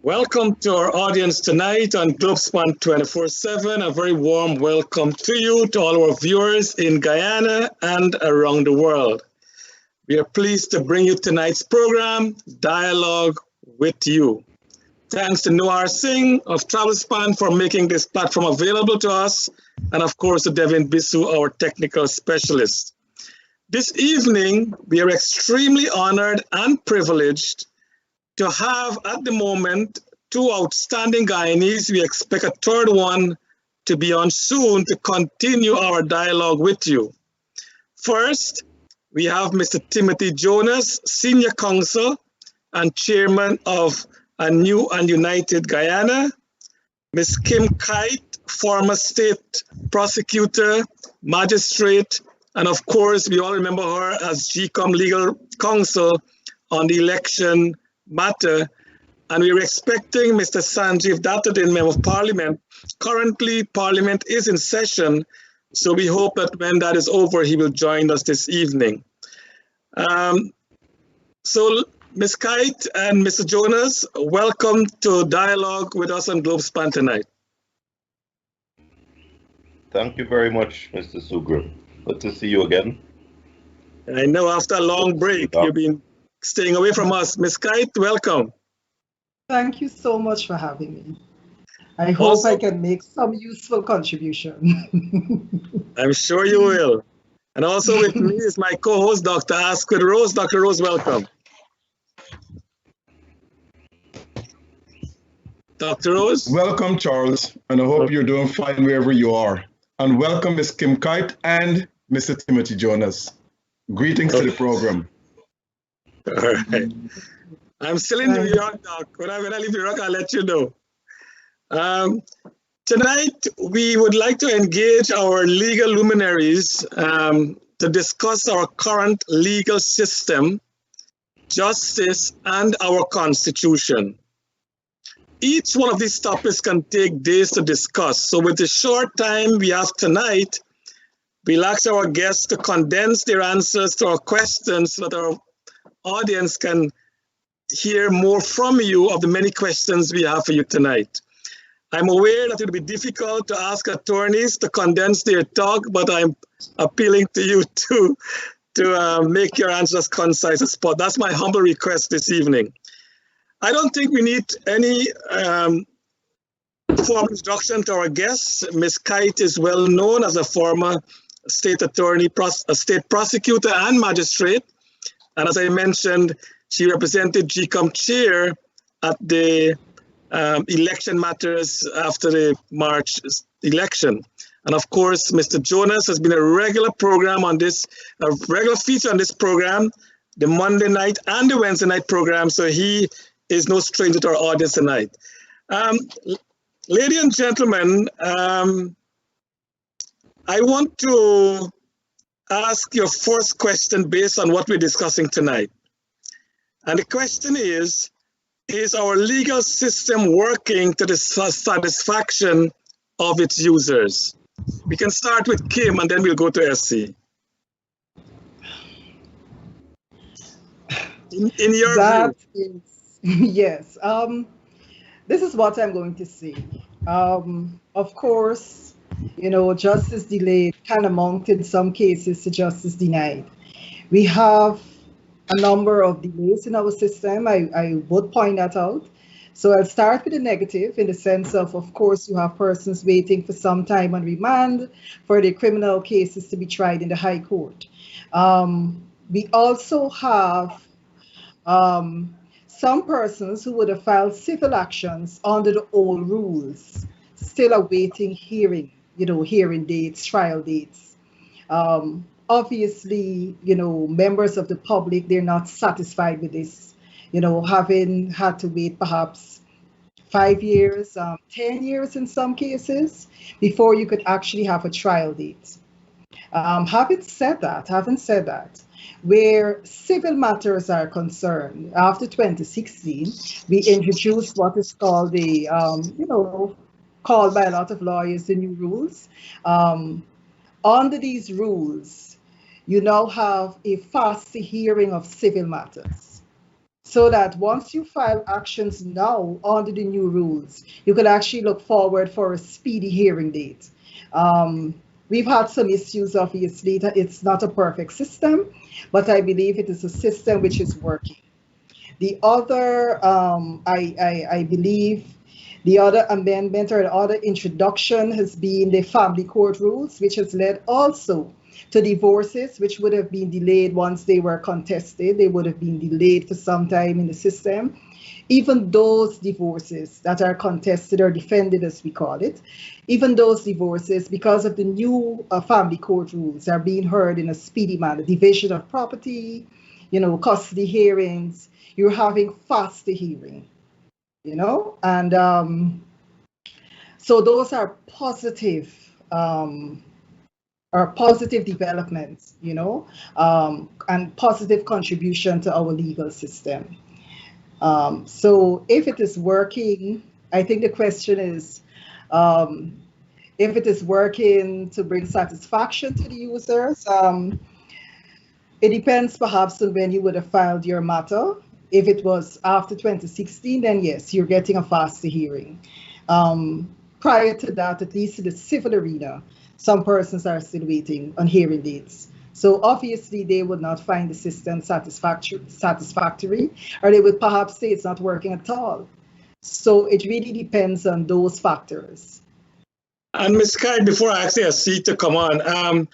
Welcome to our audience tonight on Globespan 24/7. A very warm welcome to you, to all our viewers in Guyana and around the world. We are pleased to bring you tonight's program, Dialogue with You. Thanks to Noor Singh of Globespan for making this platform available to us, and of course to Devin Bisu, our technical specialist. This evening, we are extremely honored and privileged to have at the moment 2 outstanding Guyanese. We expect a third one to be on soon to continue our dialogue with you. First, we have Mr. Timothy Jonas, Senior Counsel and Chairman of A New and United Guyana, Ms. Kim Kite, former State Prosecutor, Magistrate, and of course, we all remember her as GCOM Legal Counsel on the election matter, and we were expecting Mr. Sanjeev Dattadin, Member of Parliament. Currently, Parliament is in session, so we hope that when that is over, he will join us this evening. So, Ms. Kite and Mr. Jonas, welcome to dialogue with us on Globespan tonight. Thank you very much, Mr. Sugru. Good to see you again. I know after a long break, you've been staying away from us. Ms. Kite, welcome. Thank you so much for having me. I hope I can make some useful contribution. I'm sure you will. And also with me is my co-host, Dr. Asquith Rose. Dr. Rose, welcome. Dr. Rose? Welcome, Charles, and I hope you're doing fine wherever you are. And welcome, Ms. Kim Kite and Mr. Timothy Jonas. Greetings to the program. All right. I'm still in New York, Doc. When I leave New York, I'll let you know. Tonight, we would like to engage our legal luminaries to discuss our current legal system, justice, and our Constitution. Each one of these topics can take days to discuss. So with the short time we have tonight, we'll ask our guests to condense their answers to our questions so that our audience can hear more from you of the many questions we have for you tonight. I'm aware that it will be difficult to ask attorneys to condense their talk, but I'm appealing to you to make your answers concise as possible. That's my humble request this evening. I don't think we need any formal introduction to our guests. Ms. Kite is well known as a former state attorney, a state prosecutor and magistrate. And as I mentioned, she represented GCOM chair at the election matters after the March election. And of course, Mr. Jonas has been a regular feature on this program, the Monday night and the Wednesday night program. So he is no stranger to our audience tonight. Ladies and gentlemen, I want to ask your first question based on what we're discussing tonight. And the question is our legal system working to the satisfaction of its users? We can start with Kim and then we'll go to SC. In your view. Yes, this is what I'm going to say. Of course, justice delayed can amount in some cases to justice denied. We have a number of delays in our system. I would point that out. So I'll start with the negative in the sense of course, you have persons waiting for some time on remand for their criminal cases to be tried in the High Court. We also have some persons who would have filed civil actions under the old rules, still awaiting hearing dates, trial dates. Obviously, members of the public, they're not satisfied with this, having had to wait perhaps 5 years, 10 years in some cases, before you could actually have a trial date. Having said that, where civil matters are concerned, after 2016, we introduced what is called the, called by a lot of lawyers the new rules. Under these rules, you now have a faster hearing of civil matters. so that once you file actions now under the new rules, you could actually look forward for a speedy hearing date. We've had some issues, obviously, that it's not a perfect system, but I believe it is a system which is working. The other, I believe, the other amendment or the other introduction has been the family court rules, which has led also to divorces, which would have been delayed once they were contested. They would have been delayed for some time in the system. Even those divorces that are contested or defended, as we call it, even those divorces, because of the new family court rules, are being heard in a speedy manner. Division of property, custody hearings, you're having faster hearing, and so those are positive developments, and positive contribution to our legal system. So if it is working, I think the question is, if it is working to bring satisfaction to the users, it depends perhaps on when you would have filed your matter. If it was after 2016, then yes, you're getting a faster hearing. Prior to that, at least in the civil arena, some persons are still waiting on hearing dates. So obviously they would not find the system satisfactory, or they would perhaps say it's not working at all. So it really depends on those factors. And Ms. Kite, before I actually ask you to come on,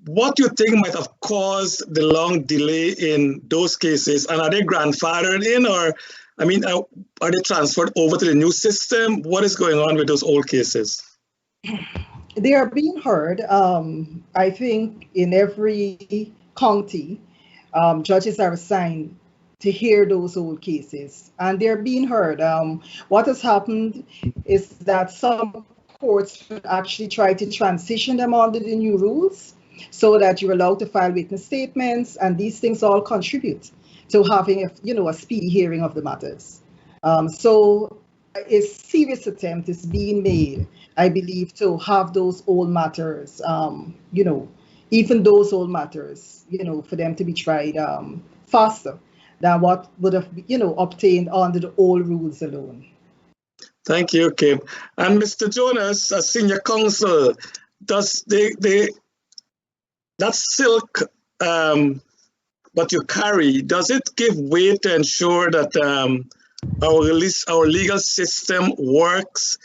what do you think might have caused the long delay in those cases? And are they grandfathered in, or, are they transferred over to the new system? What is going on with those old cases? They are being heard. I think in every county, judges are assigned to hear those old cases, and they're being heard. What has happened is that some courts would actually try to transition them under the new rules so that you're allowed to file witness statements, and these things all contribute to having a speedy hearing of the matters. So a serious attempt is being made, I believe, to have those old matters, even those old matters, for them to be tried faster than what would have, obtained under the old rules alone. Thank you, Kim. And Mr. Jonas, as senior counsel, does that silk what you carry, does it give way to ensure that our legal system works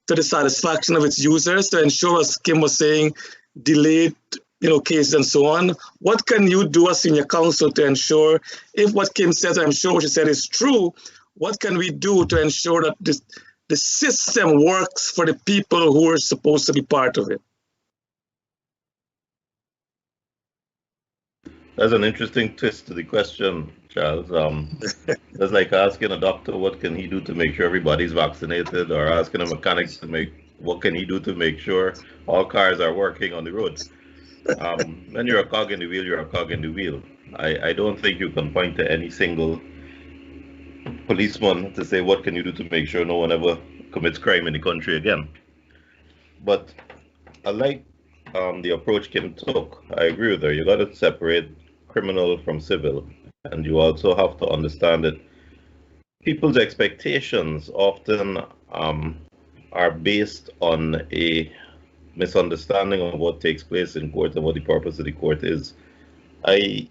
to the satisfaction of its users, to ensure, as Kim was saying, delayed cases and so on? What can you do as senior counsel to ensure, if what Kim says, I'm sure what she said is true, what can we do to ensure that the system works for the people who are supposed to be part of it? That's an interesting twist to the question, Charles. That's like asking a doctor what can he do to make sure everybody's vaccinated, or asking a mechanic what can he do to make sure all cars are working on the road. When you're a cog in the wheel, you're a cog in the wheel. I don't think you can point to any single policeman to say what can you do to make sure no one ever commits crime in the country again. But I like the approach Kim took. I agree with her. You got to separate criminal from civil, and you also have to understand that people's expectations often are based on a misunderstanding of what takes place in court and what the purpose of the court is. The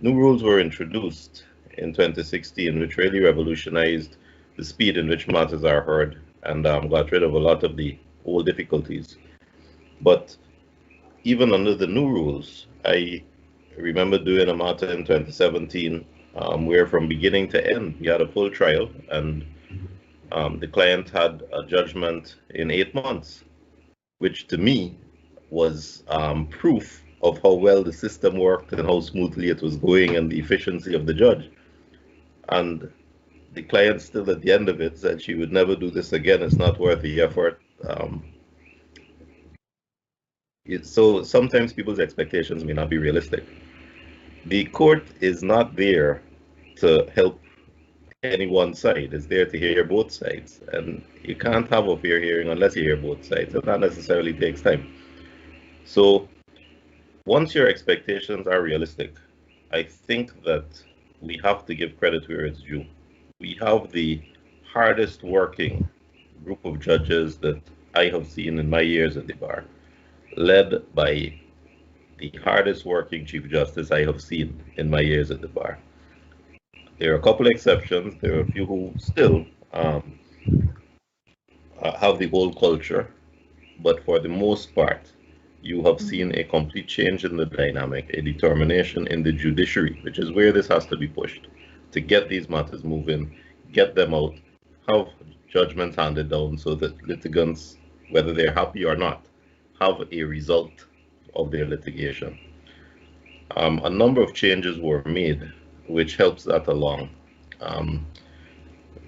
new rules were introduced in 2016, which really revolutionized the speed in which matters are heard and got rid of a lot of the old difficulties. But even under the new rules, I remember doing a matter in 2017 where from beginning to end, we had a full trial, and the client had a judgment in 8 months, which to me was proof of how well the system worked and how smoothly it was going and the efficiency of the judge. And the client still at the end of it said she would never do this again. It's not worth the effort. So sometimes people's expectations may not be realistic. The court is not there to help any one side. It's there to hear both sides. And you can't have a fair hearing unless you hear both sides. And that necessarily takes time. So once your expectations are realistic, I think that we have to give credit where it's due. We have the hardest working group of judges that I have seen in my years at the bar, led by the hardest working Chief Justice I have seen in my years at the bar. There are a couple exceptions. There are a few who still have the old culture, but for the most part, you have seen a complete change in the dynamic, a determination in the judiciary, which is where this has to be pushed, to get these matters moving, get them out, have judgments handed down so that litigants, whether they're happy or not, have a result of their litigation. A number of changes were made, which helps that along.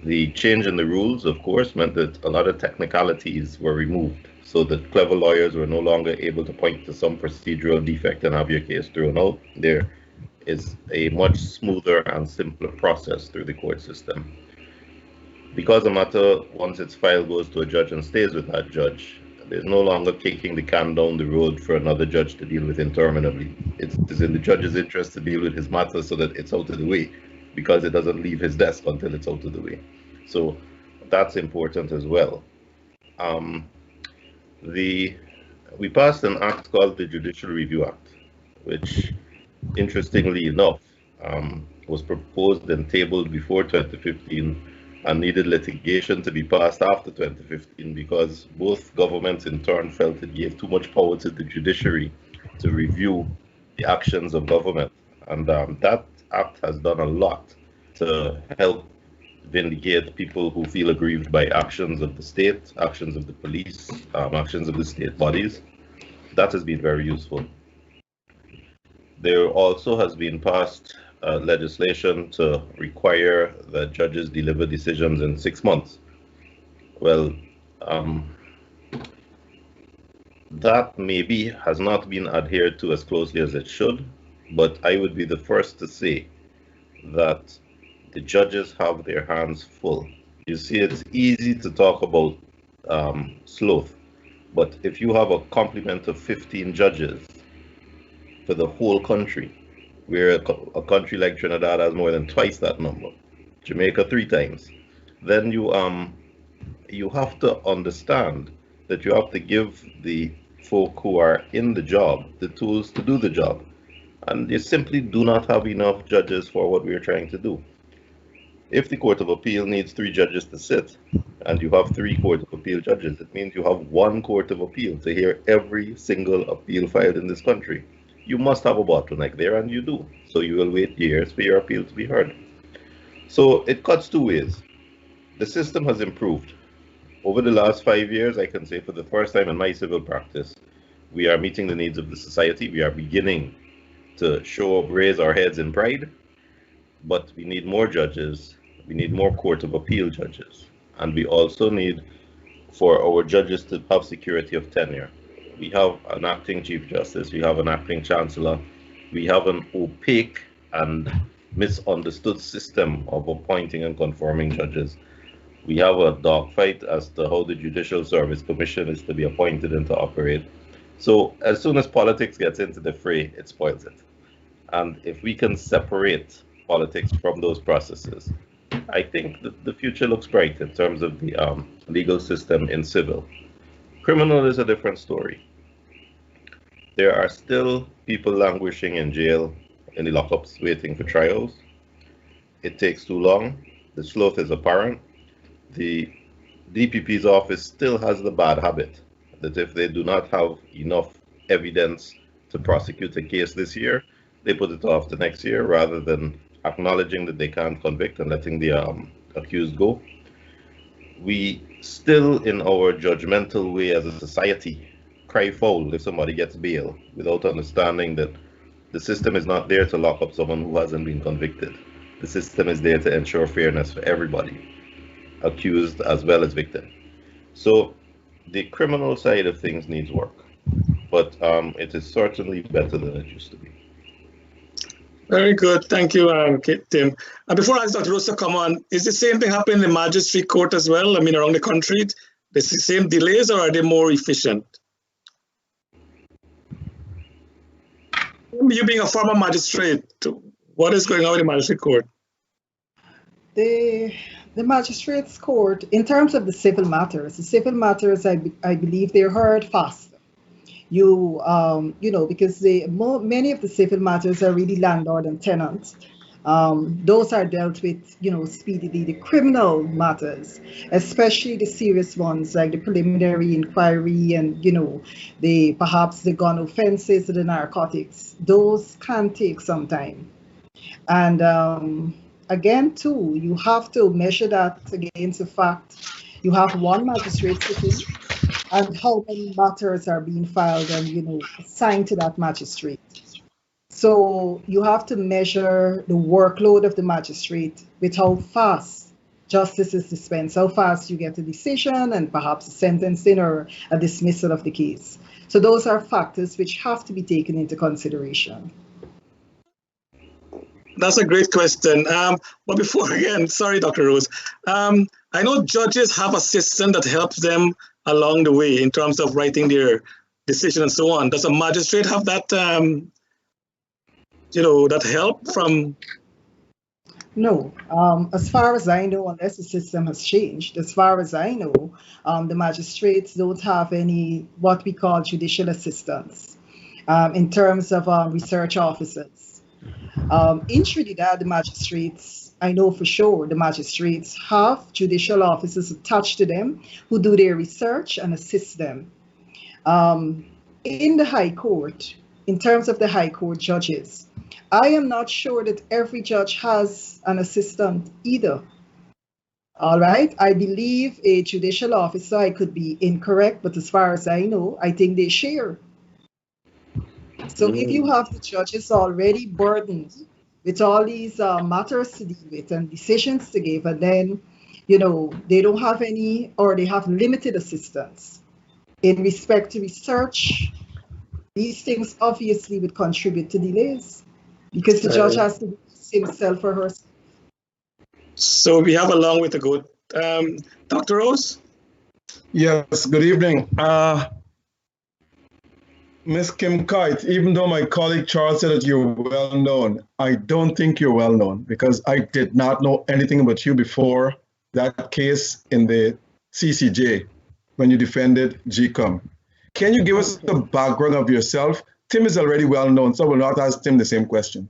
The change in the rules, of course, meant that a lot of technicalities were removed, so that clever lawyers were no longer able to point to some procedural defect and have your case thrown out. There is a much smoother and simpler process through the court system. Because a matter, once its file goes to a judge and stays with that judge, there's no longer kicking the can down the road for another judge to deal with interminably. It's in the judge's interest to deal with his matter so that it's out of the way, because it doesn't leave his desk until it's out of the way. So that's important as well. We passed an act called the Judicial Review Act, which, interestingly enough, was proposed and tabled before 2015 and needed litigation to be passed after 2015 because both governments in turn felt it gave too much power to the judiciary to review the actions of government. And that act has done a lot to help vindicate people who feel aggrieved by actions of the state, actions of the police, actions of the state bodies. That has been very useful. There also has been passed legislation to require that judges deliver decisions in 6 months. Well, that maybe has not been adhered to as closely as it should, but I would be the first to say that the judges have their hands full. You see, it's easy to talk about sloth, but if you have a complement of 15 judges for the whole country, where a country like Trinidad has more than twice that number, Jamaica 3 times, then you have to understand that you have to give the folk who are in the job the tools to do the job. And you simply do not have enough judges for what we are trying to do. If the Court of Appeal needs 3 judges to sit, and you have 3 Court of Appeal judges, it means you have 1 Court of Appeal to hear every single appeal filed in this country. You must have a bottleneck there, and you do. So you will wait years for your appeal to be heard. So it cuts 2 ways. The system has improved. Over the last 5 years, I can say for the first time in my civil practice, we are meeting the needs of the society. We are beginning to raise our heads in pride, but we need more judges. We need more Court of Appeal judges. And we also need for our judges to have security of tenure. We have an acting Chief Justice, we have an acting Chancellor, we have an opaque and misunderstood system of appointing and confirming judges. We have a dogfight as to how the Judicial Service Commission is to be appointed and to operate. So as soon as politics gets into the fray, it spoils it. And if we can separate politics from those processes, I think that the future looks bright in terms of the legal system in civil. Criminal is a different story. There are still people languishing in jail, in the lockups, waiting for trials. It takes too long. The sloth is apparent. The DPP's office still has the bad habit that if they do not have enough evidence to prosecute a case this year, they put it off to next year rather than acknowledging that they can't convict and letting the accused go. We still, in our judgmental way as a society, cry foul if somebody gets bail without understanding that the system is not there to lock up someone who hasn't been convicted. The system is there to ensure fairness for everybody, accused as well as victim. So the criminal side of things needs work, but it is certainly better than it used to be. Very good. Thank you, Tim. And before I ask Dr. Rose to come on, is the same thing happening in the Magistrate Court as well? I mean, around the country, the same delays, or are they more efficient? You being a former magistrate, What is going on with the Magistrate Court? The Magistrates Court, in terms of the civil matters, I believe they're heard faster. Because many of the civil matters are really landlord and tenant. Those are dealt with, speedily. The criminal matters, especially the serious ones like the preliminary inquiry and, perhaps the gun offenses or the narcotics, those can take some time. And again, too, you have to measure that against the fact you have one magistrate sitting and how many matters are being filed and, assigned to that magistrate. So you have to measure the workload of the magistrate with how fast justice is dispensed, how fast you get a decision and perhaps a sentencing or a dismissal of the case. So those are factors which have to be taken into consideration. That's a great question. But before, again, sorry, Dr. Rose. I know judges have assistant that helps them along the way in terms of writing their decision and so on. Does a magistrate have that, that help from? No, as far as I know, unless the system has changed, as far as I know, the magistrates don't have any what we call judicial assistants in terms of research officers. In Trinidad, the magistrates, I know for sure, the magistrates have judicial officers attached to them who do their research and assist them. In the High Court, in terms of the High Court judges, I am not sure that every judge has an assistant either. All right, I believe a judicial officer, I could be incorrect, but as far as I know, I think they share. So if you have the judges already burdened with all these matters to deal with and decisions to give, and then, they don't have any, or they have limited assistance in respect to research, these things obviously would contribute to delays because the judge has to do himself or herself. So we have a long way to go. Dr. Rose? Yes, good evening. Ms. Kim Kite, even though my colleague Charles said that you're well known, I don't think you're well known because I did not know anything about you before that case in the CCJ when you defended GCOM. Can you give us the background of yourself? Tim is already well known, so I will not ask Tim the same question.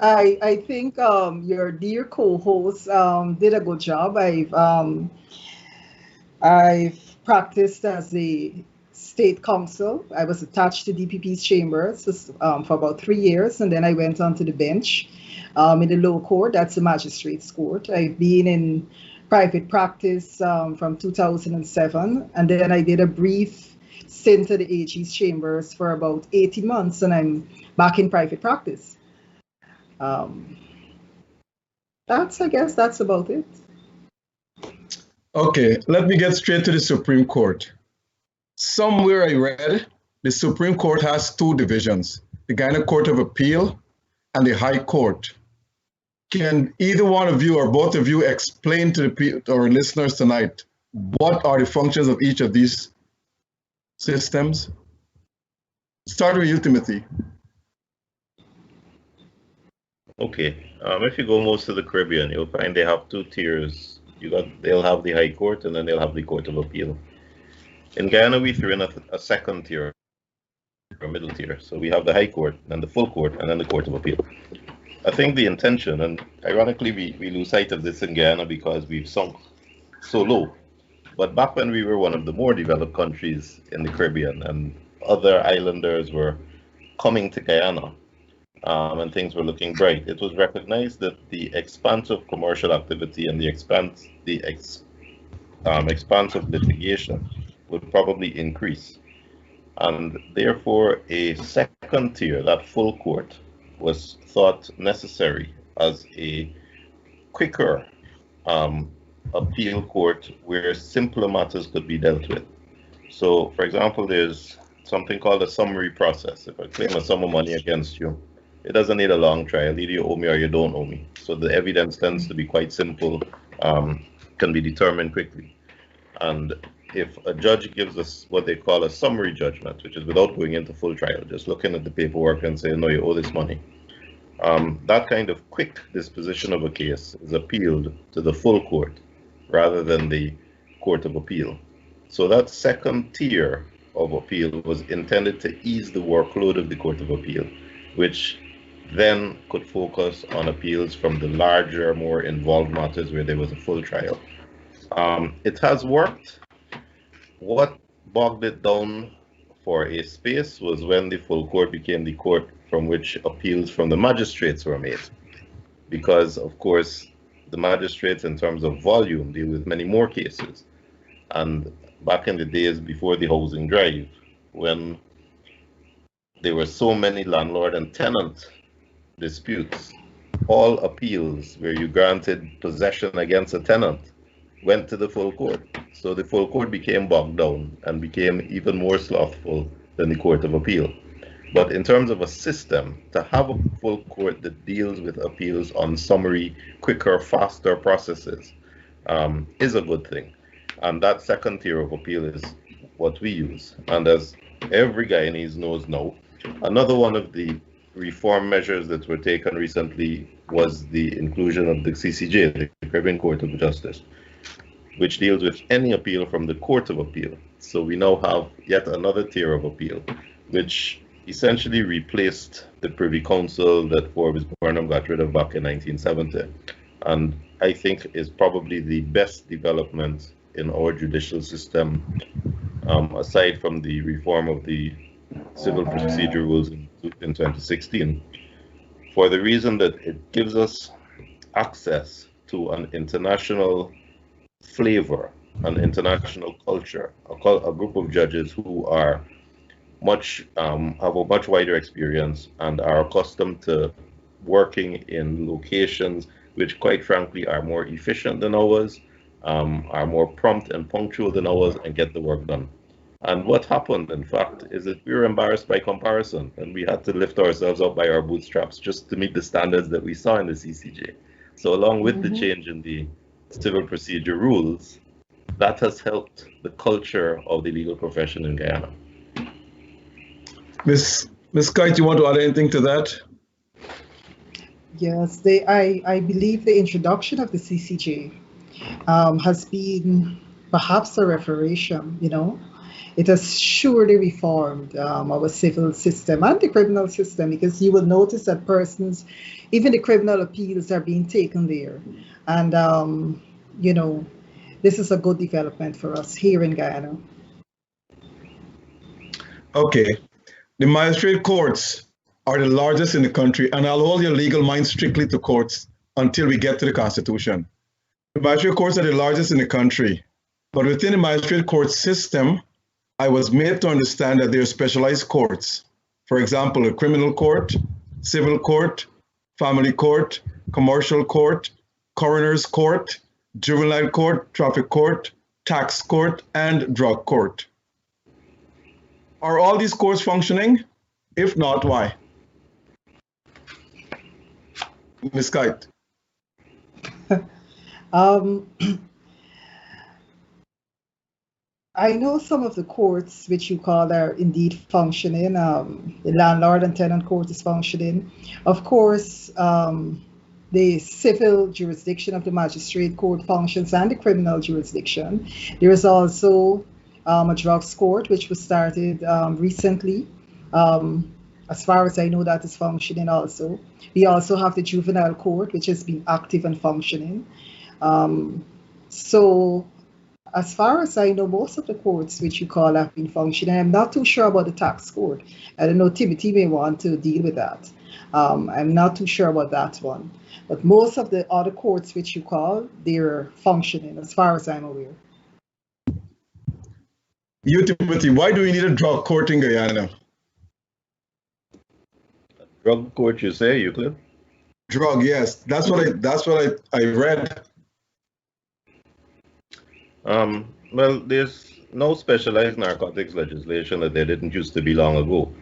I think your dear co-host did a good job. I've practiced as a state counsel. I was attached to DPP's chambers for about 3 years, and then I went on to the bench in the lower court. That's the Magistrates Court. I've been in private practice from 2007, and then I did a brief stint at the AG's chambers for about 18 months, and I'm back in private practice. I guess that's about it. Okay, let me get straight to the Supreme Court. Somewhere I read the Supreme Court has 2 divisions, the Guyana Court of Appeal and the High Court. Can either one of you or both of you explain to our listeners tonight what are the functions of each of these systems? Start with you, Timothy. Okay, if you go most to the Caribbean, you'll find they have 2 tiers. They'll have the High Court and then they'll have the Court of Appeal. In Guyana, we threw in a second tier, or middle tier. So we have the High Court, then the full court, and then the Court of Appeal. I think the intention, and ironically we lose sight of this in Guyana because we've sunk so low. But back when we were one of the more developed countries in the Caribbean and other islanders were coming to Guyana, and things were looking bright, it was recognized that the expanse of commercial activity and the expanse of litigation would probably increase. And therefore, a second tier, that full court, was thought necessary as a quicker appeal court where simpler matters could be dealt with. So, for example, there's something called a summary process. If I claim a sum of money against you, it doesn't need a long trial. Either you owe me or you don't owe me. So the evidence tends to be quite simple, can be determined quickly. And if a judge gives us what they call a summary judgment, which is without going into full trial, just looking at the paperwork and saying, no, you owe this money, that kind of quick disposition of a case is appealed to the full court rather than the Court of Appeal. So that second tier of appeal was intended to ease the workload of the Court of Appeal, which then could focus on appeals from the larger, more involved matters where there was a full trial. It has worked. What bogged it down for a space was when the full court became the court from which appeals from the magistrates were made. Because, of course, the magistrates, in terms of volume, deal with many more cases. And back in the days before the housing drive, when there were so many landlord and tenant disputes, all appeals where you granted possession against a tenant went to the full court. So the full court became bogged down and became even more slothful than the Court of Appeal. But in terms of a system, to have a full court that deals with appeals on summary, quicker, faster processes is a good thing. And that second tier of appeal is what we use. And as every Guyanese knows now, another one of the reform measures that were taken recently was the inclusion of the CCJ, the Caribbean Court of Justice, which deals with any appeal from the Court of Appeal. So we now have yet another tier of appeal, which essentially replaced the Privy Council that Forbes Burnham got rid of back in 1970. And I think is probably the best development in our judicial system, aside from the reform of the civil procedure rules in 2016, for the reason that it gives us access to an international flavor, an international culture, a group of judges who are have a much wider experience and are accustomed to working in locations which, quite frankly, are more efficient than ours, are more prompt and punctual than ours, and get the work done. And what happened, in fact, is that we were embarrassed by comparison, and we had to lift ourselves up by our bootstraps just to meet the standards that we saw in the CCJ. So along with the change in the civil procedure rules, that has helped the culture of the legal profession in Guyana. Ms. Kite, you want to add anything to that? Yes, I believe the introduction of the CCJ has been perhaps a reformation, you know. It has surely reformed our civil system and the criminal system, because you will notice that persons, even the criminal appeals are being taken there. And, you know, this is a good development for us here in Guyana. Okay. The magistrate courts are the largest in the country, and I'll hold your legal mind strictly to courts until we get to the Constitution. The magistrate courts are the largest in the country, but within the magistrate court system, I was made to understand that there are specialized courts. For example, a criminal court, civil court, family court, commercial court, coroner's court, juvenile court, traffic court, tax court, and drug court. Are all these courts functioning? If not, why? Ms. Kite. I know some of the courts which you call are indeed functioning. The landlord and tenant court is functioning. Of course, the civil jurisdiction of the magistrate court functions, and the criminal jurisdiction. There is also a drugs court which was started recently. As far as I know, that is functioning also. We also have the juvenile court, which has been active and functioning. So as far as I know, most of the courts which you call have been functioning. I'm not too sure about the tax court. I don't know, Timothy may want to deal with that. I'm not too sure about that one. But most of the other courts which you call, they're functioning as far as I'm aware. You, Timothy, why do we need a drug court in Guyana? Drug court, you say, Euclid? Drug, yes. That's what I read. Well, there's no specialized narcotics legislation that there didn't used to be long ago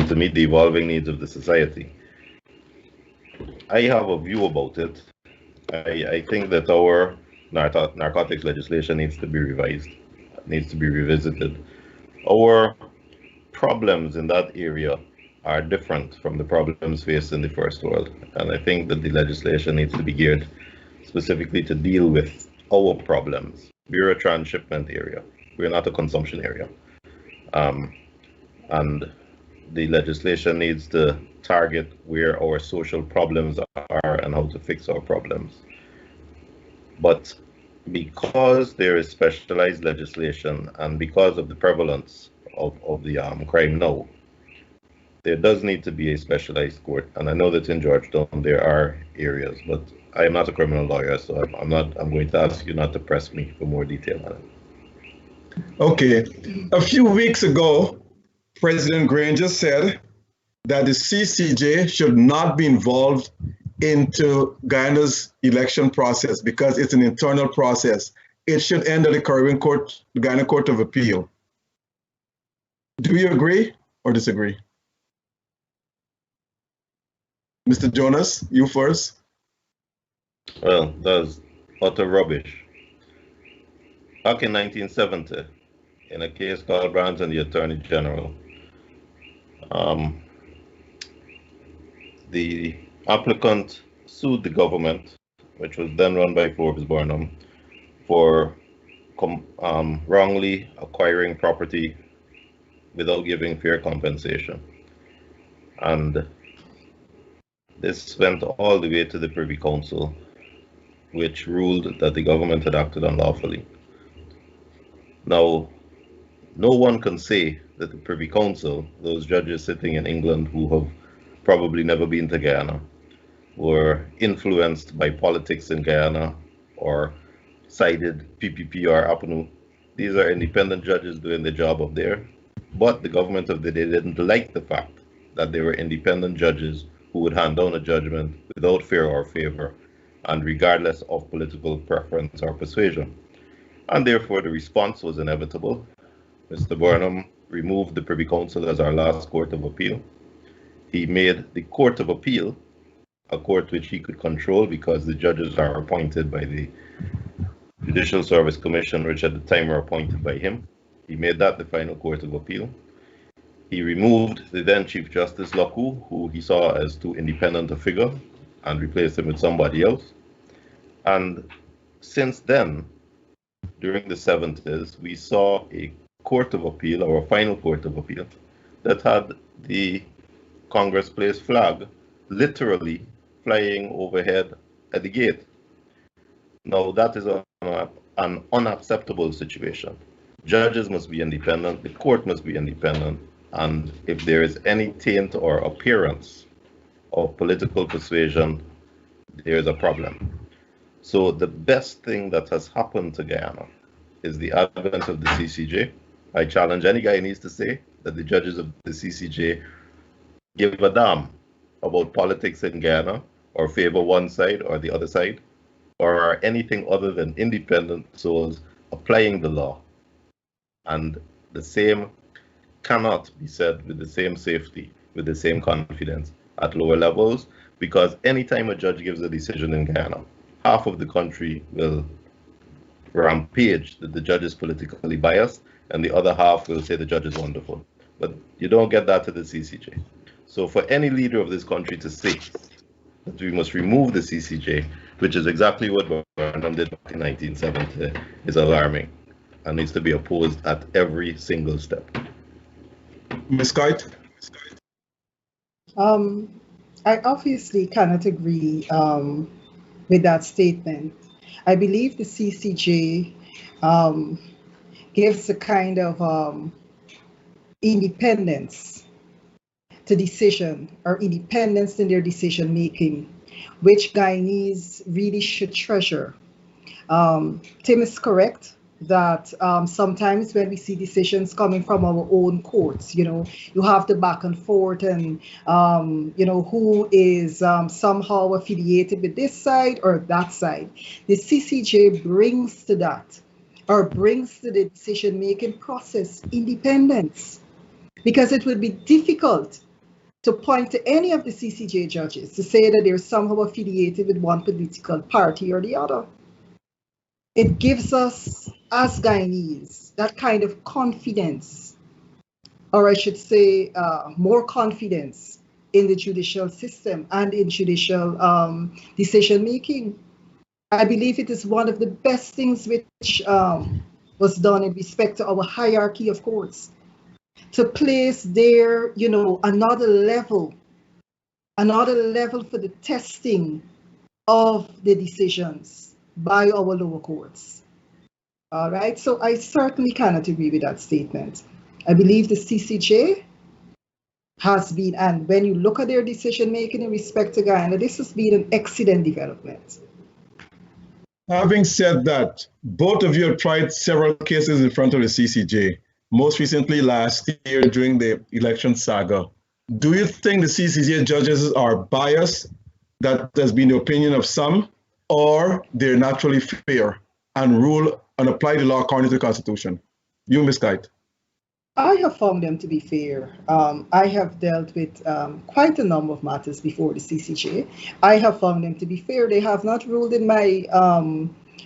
to meet the evolving needs of the society. I have a view about it. I think that our narcotics legislation needs to be revised. needs to be revisited. Our problems in that area are different from the problems faced in the first world, and I think that the legislation needs to be geared specifically to deal with our problems. We're a transshipment area. We're not a consumption area. And the legislation needs to target where our social problems are and how to fix our problems. But because there is specialized legislation and because of the prevalence of the crime now, there does need to be a specialized court. And I know that in Georgetown there are areas, but I am not a criminal lawyer, so I'm going to ask you not to press me for more detail on it. Okay. A few weeks ago, President Granger said that the CCJ should not be involved into Guyana's election process because it's an internal process. It should end at the Caribbean Court, the Guyana Court of Appeal. Do you agree or disagree? Mr. Jonas, you first. Well, that's utter rubbish. Back in 1970, in a case called Brandt and the Attorney General, the applicant sued the government, which was then run by Forbes Burnham, for wrongly acquiring property without giving fair compensation. And this went all the way to the Privy Council, which ruled that the government had acted unlawfully. Now, no one can say that the Privy Council, those judges sitting in England who have probably never been to Guyana, were influenced by politics in Guyana or sided PPP or APNU. These are independent judges doing the job up there, but the government of the day didn't like the fact that they were independent judges who would hand down a judgment without fear or favor and regardless of political preference or persuasion. And therefore the response was inevitable. Mr. Burnham removed the Privy Council as our last court of appeal. He made the Court of Appeal a court which he could control because the judges are appointed by the Judicial Service Commission, which at the time were appointed by him. He made that the final Court of Appeal. He removed the then Chief Justice Laku, who he saw as too independent a figure, and replaced him with somebody else. And since then, during the 70s, we saw a Court of Appeal, or a final Court of Appeal, that had the Congress Place flag literally flying overhead at the gate. Now, that is an unacceptable situation. Judges must be independent, the court must be independent, and if there is any taint or appearance of political persuasion, there is a problem. So the best thing that has happened to Guyana is the advent of the CCJ. I challenge any Guyanese to say that the judges of the CCJ give a damn about politics in Guyana or favor one side or the other side, or are anything other than independent souls applying the law. And the same cannot be said with the same safety, with the same confidence at lower levels, because anytime a judge gives a decision in Guyana, half of the country will rampage that the judge is politically biased, and the other half will say the judge is wonderful. But you don't get that to the CCJ. So for any leader of this country to say that we must remove the CCJ, which is exactly what Burnham did back in 1970, is alarming and needs to be opposed at every single step. Ms. Kite? I obviously cannot agree with that statement. I believe the CCJ gives a kind of independence to decision, or independence in their decision making, which Guyanese really should treasure. Tim is correct that sometimes when we see decisions coming from our own courts, you have the back and forth and, who is somehow affiliated with this side or that side. The CCJ brings to that, or brings to the decision-making process, independence, because it will be difficult to point to any of the CCJ judges to say that they're somehow affiliated with one political party or the other. it gives us, as Guyanese, that kind of confidence, or I should say, more confidence in the judicial system and in judicial decision making. I believe it is one of the best things which was done in respect to our hierarchy of courts, to place there, another level for the testing of the decisions by our lower courts. All right, so I certainly cannot agree with that statement. I believe the CCJ has been, and when you look at their decision making in respect to Guyana, this has been an excellent development. Having said that, both of you have tried several cases in front of the CCJ, most recently last year during the election saga. Do you think the CCJ judges are biased, that has been the opinion of some, or they're naturally fair and rule and apply the law according to the Constitution? You, Ms. Kite. I have found them to be fair. I have dealt with quite a number of matters before the CCJ. I have found them to be fair. They have not ruled in my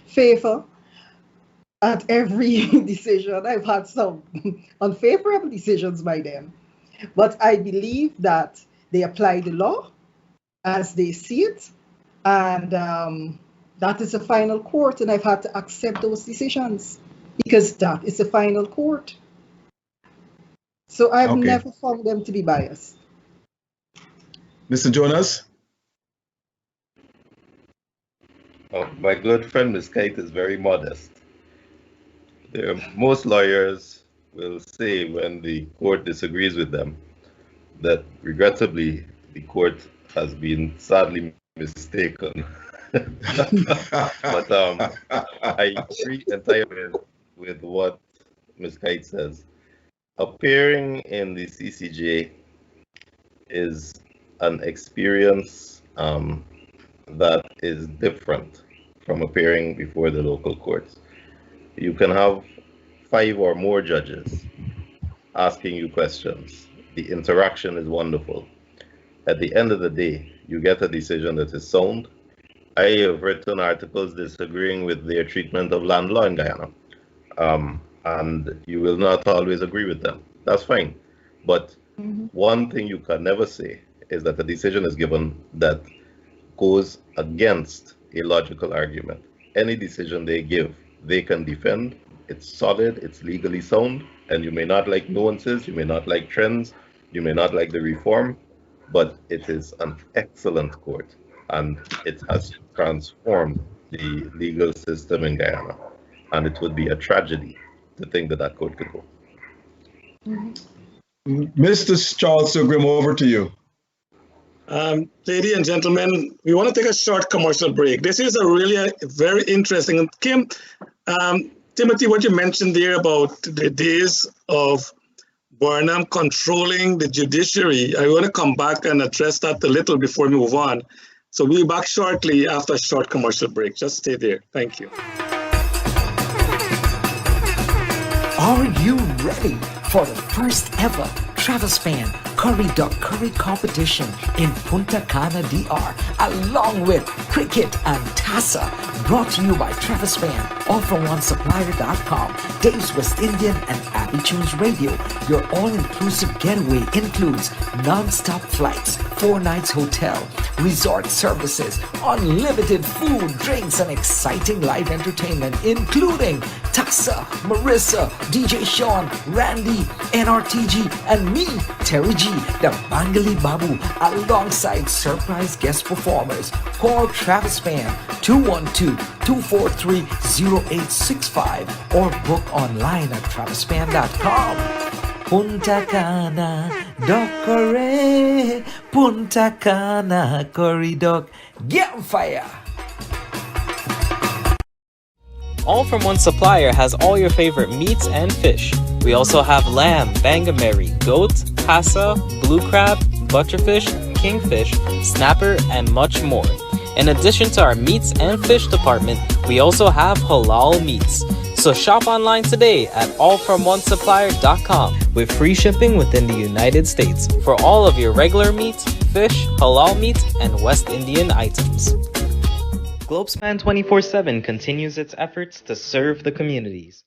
favor at every decision. I've had some unfavorable decisions by them. But I believe that they apply the law as they see it. And that is a final court. And I've had to accept those decisions because that is a final court. So I've never found them to be biased. Mr. Jonas? Oh, my good friend Ms. Kite is very modest. Most lawyers will say when the court disagrees with them that regrettably the court has been sadly mistaken. But I agree entirely with what Ms. Kite says. Appearing in the CCJ is an experience that is different from appearing before the local courts. You can have 5 or more judges asking you questions. The interaction is wonderful. At the end of the day, you get a decision that is sound. I have written articles disagreeing with their treatment of land law in Guyana. And you will not always agree with them. That's fine. But one thing you can never say is that a decision is given that goes against a logical argument. Any decision they give, they can defend. It's solid, it's legally sound, and you may not like nuances, you may not like trends, you may not like the reform, but it is an excellent court, and it has transformed the legal system in Guyana. And it would be a tragedy to think that that court could go. Mr. Charles Sugrim, over to you. Ladies and gentlemen, we want to take a short commercial break. This is a very interesting. Kim, Timothy, what you mentioned there about the days of Burnham controlling the judiciary, I want to come back and address that a little before we move on. So we'll be back shortly after a short commercial break. Just stay there. Thank you. Are you ready for the first ever Travespan Curry Duck Curry competition in Punta Cana, DR, along with cricket and Tassa, brought to you by Travespan, allforonesupplier.com, Dave's West Indian and Abby Tunes Radio. Your all-inclusive getaway includes non-stop flights, 4 nights hotel, resort services, unlimited food, drinks, and exciting live entertainment, including Tassa, Marissa, DJ Sean, Randy, NRTG, and me, Terry G, the Bangali Babu, alongside surprise guest performers. Call Travespan 212-243-0865 or book online at travespan.com. Punta Cana, Dokore, Punta Cana, Corridor, get on fire! All from One Supplier has all your favorite meats and fish. We also have lamb, bangameri, goat, hassa, blue crab, butterfish, kingfish, snapper, and much more. In addition to our meats and fish department, we also have halal meats. So shop online today at allfromonesupplier.com with free shipping within the United States for all of your regular meats, fish, halal meats, and West Indian items. Globespan 24/7 continues its efforts to serve the communities.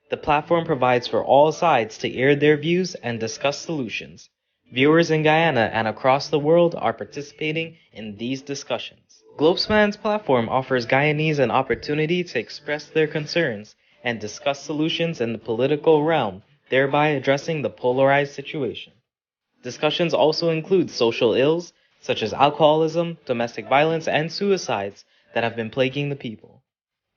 The platform provides for all sides to air their views and discuss solutions. Viewers in Guyana and across the world are participating in these discussions. Globespan's platform offers Guyanese an opportunity to express their concerns and discuss solutions in the political realm, thereby addressing the polarized situation. Discussions also include social ills, such as alcoholism, domestic violence, and suicides that have been plaguing the people.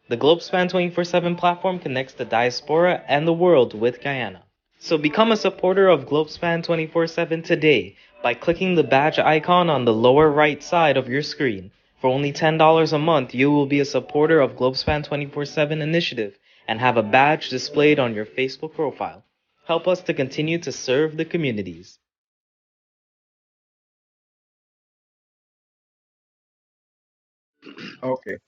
The Globespan 24/7 platform connects the diaspora and the world with Guyana. So become a supporter of Globespan 24/7 today by clicking the badge icon on the lower right side of your screen. For only $10 a month, you will be a supporter of Globespan 24/7 initiative and have a badge displayed on your Facebook profile. Help us to continue to serve the communities. Okay.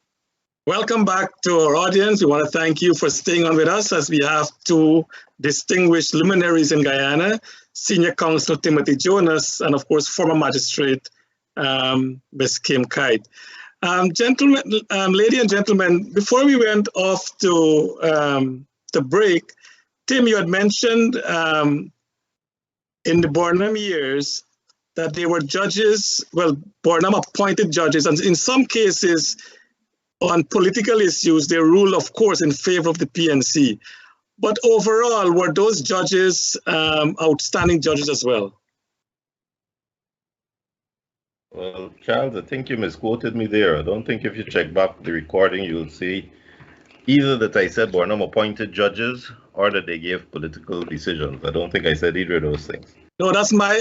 Welcome back to our audience. We want to thank you for staying on with us as we have two distinguished luminaries in Guyana, Senior Counsel Timothy Jonas, and of course, former magistrate, Ms. Kim Kite. Gentlemen, ladies and gentlemen, before we went off to break, Tim, you had mentioned in the Bornham years that there were judges, well, Bornham appointed judges, and in some cases, on political issues, they rule, of course, in favor of the PNC. But overall, were those judges outstanding judges as well? Well, Charles, I think you misquoted me there. I don't think if you check back the recording, you'll see either that I said Bornham appointed judges or that they gave political decisions. I don't think I said either of those things. No, that's my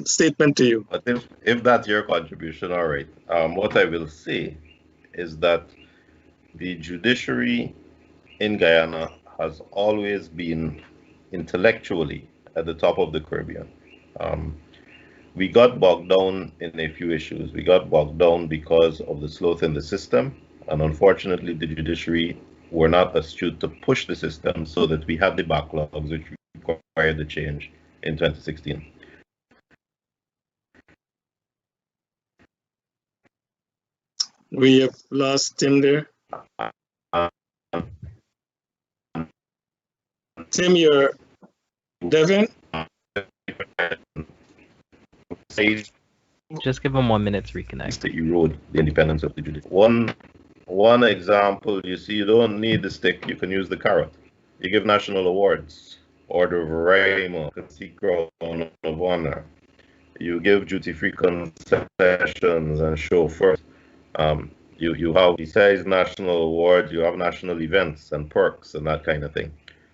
statement to you. But if that's your contribution, all right. What I will say is that the judiciary in Guyana has always been intellectually at the top of the Caribbean. We got bogged down in a few issues. We got bogged down because of the sloth in the system, and unfortunately, the judiciary were not astute to push the system so that we had the backlogs which required the change in 2016. We have lost Tim there. Tim, you're Devin? Just give him 1 minute to reconnect. To erode the independence of the judiciary. One example, you see, you don't need the stick, you can use the carrot. You give national awards, Order of Raymond, Crown of Honor. You give duty-free concessions and show first. You have, besides national awards, you have national events and perks and that kind of thing.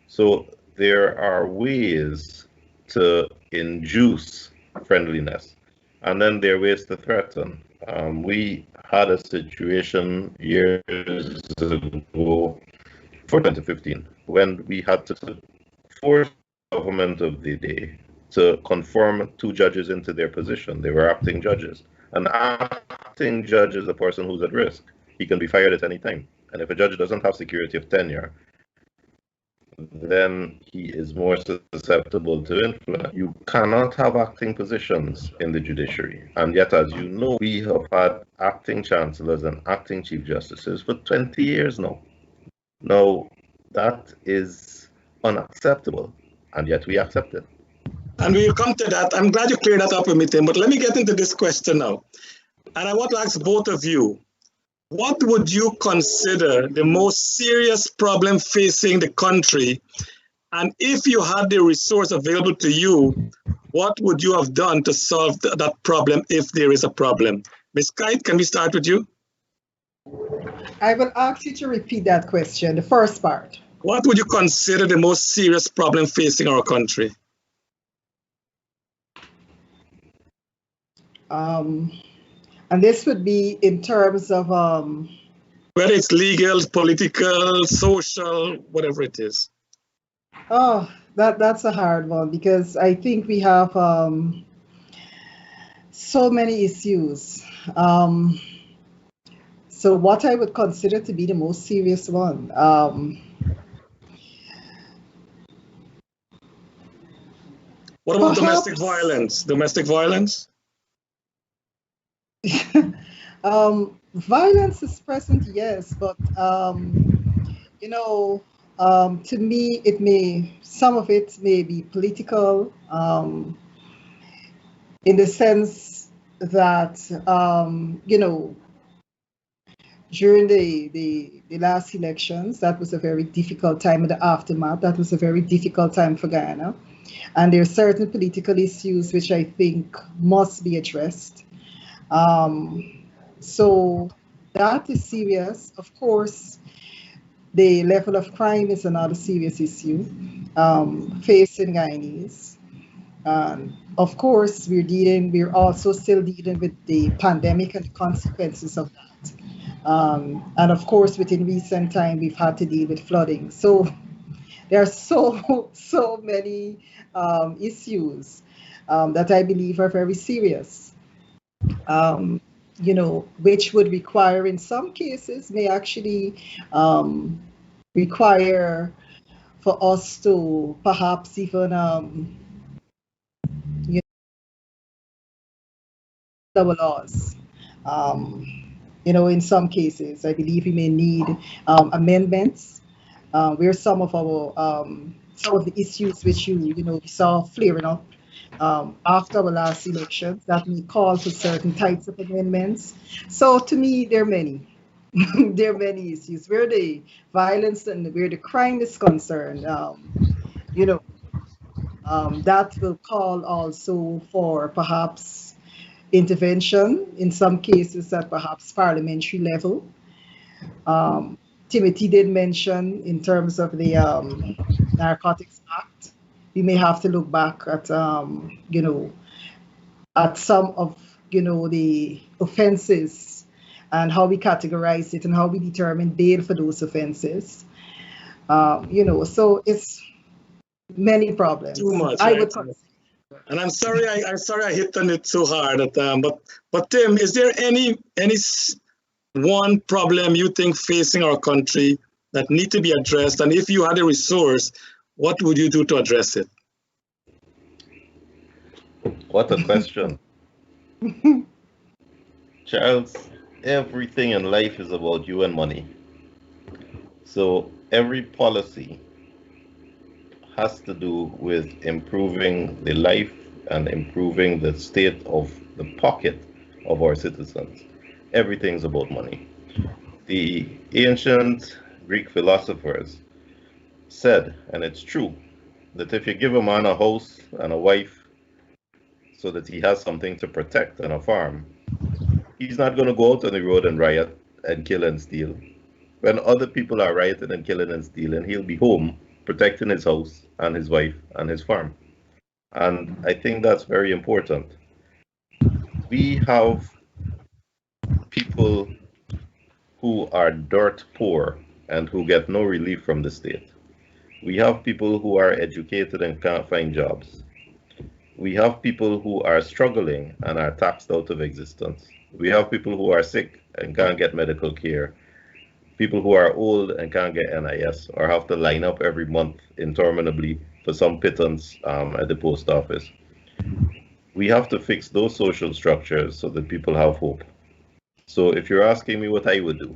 So there are ways to induce friendliness, and then there are ways to threaten. We had a situation years ago, for 2015, when we had to force the government of the day to confirm 2 judges into their position. They were acting judges. An acting judge is a person who's at risk. He can be fired at any time. And if a judge doesn't have security of tenure, then he is more susceptible to influence. You cannot have acting positions in the judiciary. And yet, as you know, we have had acting chancellors and acting chief justices for 20 years now. Now, that is unacceptable, and yet we accept it. And we'll come to that. I'm glad you cleared that up with me, Tim, but let me get into this question now. And I want to ask both of you, what would you consider the most serious problem facing the country? And if you had the resource available to you, what would you have done to solve that problem if there is a problem? Ms. Kite, can we start with you? I will ask you to repeat that question, the first part. What would you consider the most serious problem facing our country? And this would be in terms of whether it's legal, political, social, whatever it is. Oh, that's a hard one, because I think we have so many issues. So what I would consider to be the most serious one. What about domestic violence? Domestic violence? Violence is present, yes, but you know, to me, some of it may be political, in the sense that, during the last elections, that was a very difficult time in the aftermath. That was a very difficult time for Guyana. And there are certain political issues which I think must be addressed. So that is serious. Of course, the level of crime is another serious issue facing Guyanese. Of course, we're also still dealing with the pandemic and the consequences of that. And of course, within recent time, we've had to deal with flooding. So there are so many issues that I believe are very serious. Which would require, in some cases, may actually require for us to perhaps even our laws. In some cases, I believe we may need amendments where some of the issues which we saw flaring up after our last elections that may call for certain types of amendments. So to me, there are many. There are many issues where the violence and where the crime is concerned. That will call also for perhaps intervention in some cases at perhaps parliamentary level. Timothy did mention in terms of the Narcotics Act, we may have to look back at at some of the offenses and how we categorize it and how we determine bail for those offenses. So it's many problems. Too much. I Right? would consider. And I'm sorry I hit on it so hard. But Tim, is there any one problem you think facing our country that need to be addressed? And if you had a resource, what would you do to address it? What a question. Charles, everything in life is about you and money. So every policy has to do with improving the life and improving the state of the pocket of our citizens. Everything's about money. The ancient Greek philosophers said, and it's true, that if you give a man a house and a wife so that he has something to protect and a farm, he's not going to go out on the road and riot and kill and steal. When other people are rioting and killing and stealing, he'll be home protecting his house and his wife and his farm. And I think that's very important. We have people who are dirt poor and who get no relief from the state. We have people who are educated and can't find jobs. We have people who are struggling and are taxed out of existence. We have people who are sick and can't get medical care. People who are old and can't get NIS or have to line up every month interminably for some pittance at the post office. We have to fix those social structures so that people have hope. So if you're asking me what I would do,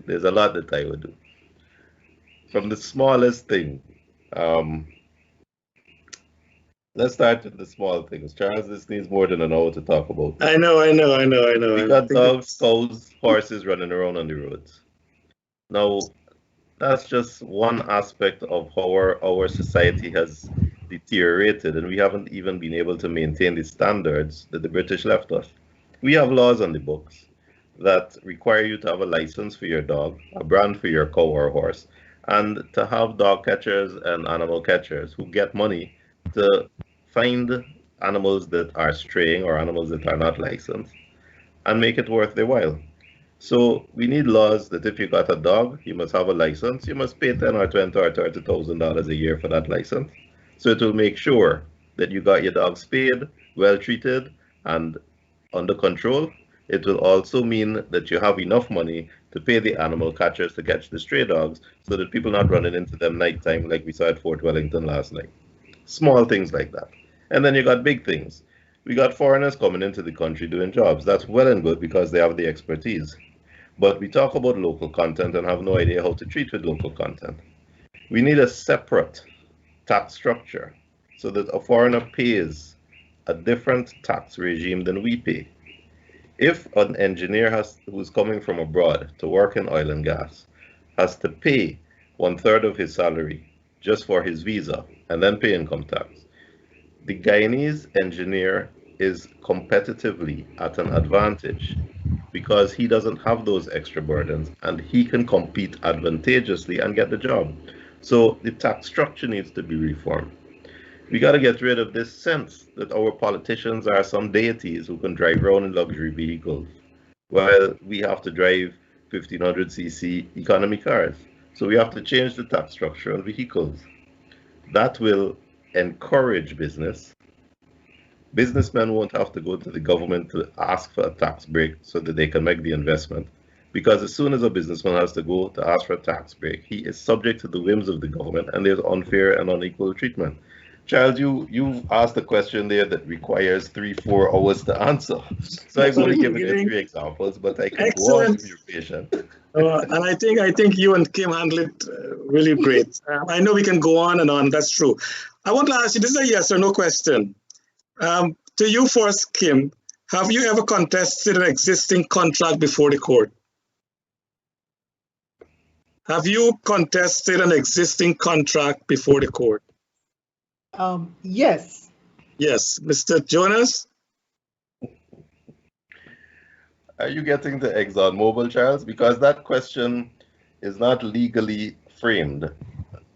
there's a lot that I would do. From the smallest thing, let's start with the small things. Charles, this needs more than an hour to talk about. I know. We got dogs, cows, horses running around on the roads. Now, that's just one aspect of how our society has deteriorated, and we haven't even been able to maintain the standards that the British left us. We have laws on the books that require you to have a license for your dog, a brand for your cow or horse, and to have dog catchers and animal catchers who get money to find animals that are straying or animals that are not licensed and make it worth their while. So we need laws that if you got a dog, you must have a license. You must pay $10,000 or $20,000 or $30,000 a year for that license. So it will make sure that you got your dog spayed, well treated, and under control. It will also mean that you have enough money to pay the animal catchers to catch the stray dogs so that people not running into them nighttime like we saw at Fort Wellington last night. Small things like that. And then you got big things. We got foreigners coming into the country doing jobs. That's well and good because they have the expertise. But we talk about local content and have no idea how to treat with local content. We need a separate tax structure so that a foreigner pays a different tax regime than we pay. If an engineer who's coming from abroad to work in oil and gas has to pay 1/3 of his salary just for his visa and then pay income tax, the Guyanese engineer is competitively at an advantage because he doesn't have those extra burdens and he can compete advantageously and get the job. So the tax structure needs to be reformed. We got to get rid of this sense that our politicians are some deities who can drive around in luxury vehicles while we have to drive 1500cc economy cars. So we have to change the tax structure on vehicles. That will encourage business. Businessmen won't have to go to the government to ask for a tax break so that they can make the investment. Because as soon as a businessman has to go to ask for a tax break, he is subject to the whims of the government and there's unfair and unequal treatment. Charles, you asked a question there that requires 3-4 hours to answer. So I've only given you 3 examples, but I can go on if you're patient. And I think you and Kim handled it really great. I know we can go on and on, that's true. I want to ask you, this is a yes or no question. To you first, Kim, have you ever contested an existing contract before the court? Have you contested an existing contract before the court? Yes. Yes. Mr. Jonas? Are you getting to ExxonMobil, Charles? Because that question is not legally framed.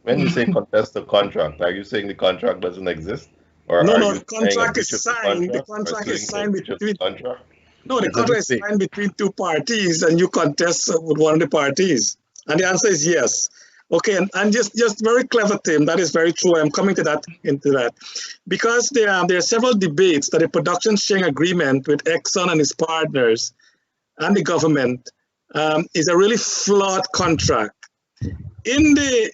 When you say contest a contract, are you saying the contract doesn't exist? Or no, the contract is signed. The contract is signed between. No, the contract is signed between 2 parties, and you contest with one of the parties. And the answer is yes. Okay, and just very clever, Tim. That is very true. I'm coming to that into that, because there are several debates that a production sharing agreement with Exxon and his partners and the government is a really flawed contract. In the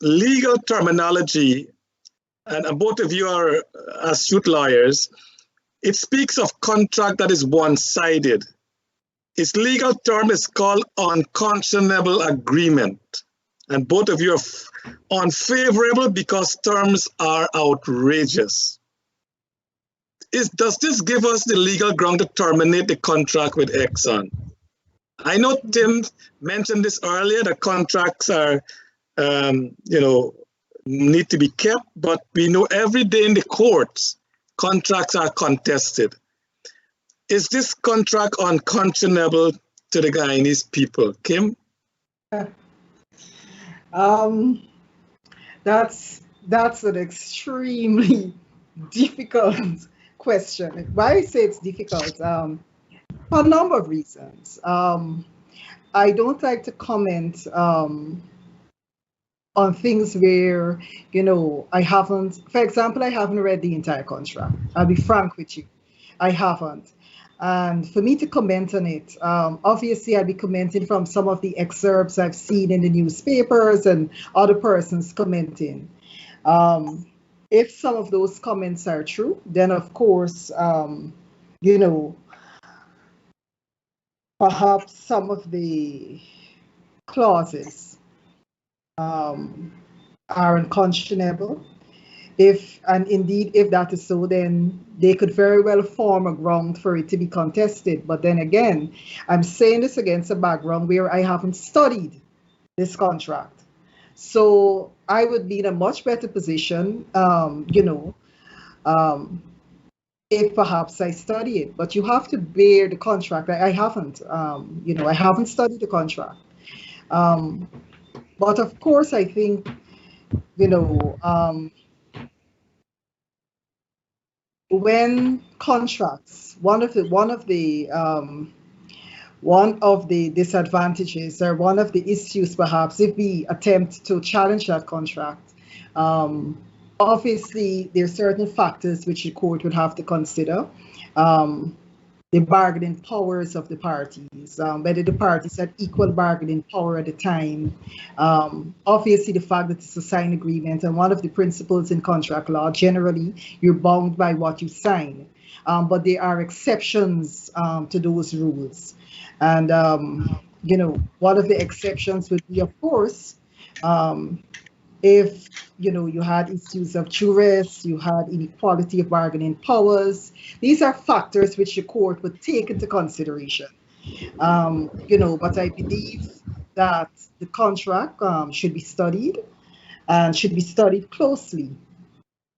legal terminology, and both of you are astute lawyers, it speaks of contract that is one-sided. Its legal term is called unconscionable agreement. And both of you are unfavorable because terms are outrageous. Does this give us the legal ground to terminate the contract with Exxon? I know Tim mentioned this earlier, that contracts are, need to be kept, but we know every day in the courts, contracts are contested. Is this contract unconscionable to the Guyanese people? Kim? That's an extremely difficult question. Why I say it's difficult? For a number of reasons. I don't like to comment on things where, I haven't, for example, I haven't read the entire contract. I'll be frank with you. I haven't. And for me to comment on it, obviously I'll be commenting from some of the excerpts I've seen in the newspapers and other persons commenting. If some of those comments are true, then of course, perhaps some of the clauses are unconscionable. If that is so, then they could very well form a ground for it to be contested. But then again, I'm saying this against a background where I haven't studied this contract. So I would be in a much better position, if perhaps I study it. But you have to bear the contract. I haven't, I haven't studied the contract. But of course, I think, when contracts, one of the disadvantages or one of the issues, perhaps, if we attempt to challenge that contract, obviously there are certain factors which the court would have to consider. the bargaining powers of the parties, whether the parties had equal bargaining power at the time. Obviously, the fact that it's a signed agreement, and one of the principles in contract law, generally, you're bound by what you sign. But there are exceptions to those rules. And, one of the exceptions would be, of course, if you had issues of duress, you had inequality of bargaining powers. These are factors which the court would take into consideration. But I believe that the contract should be studied and should be studied closely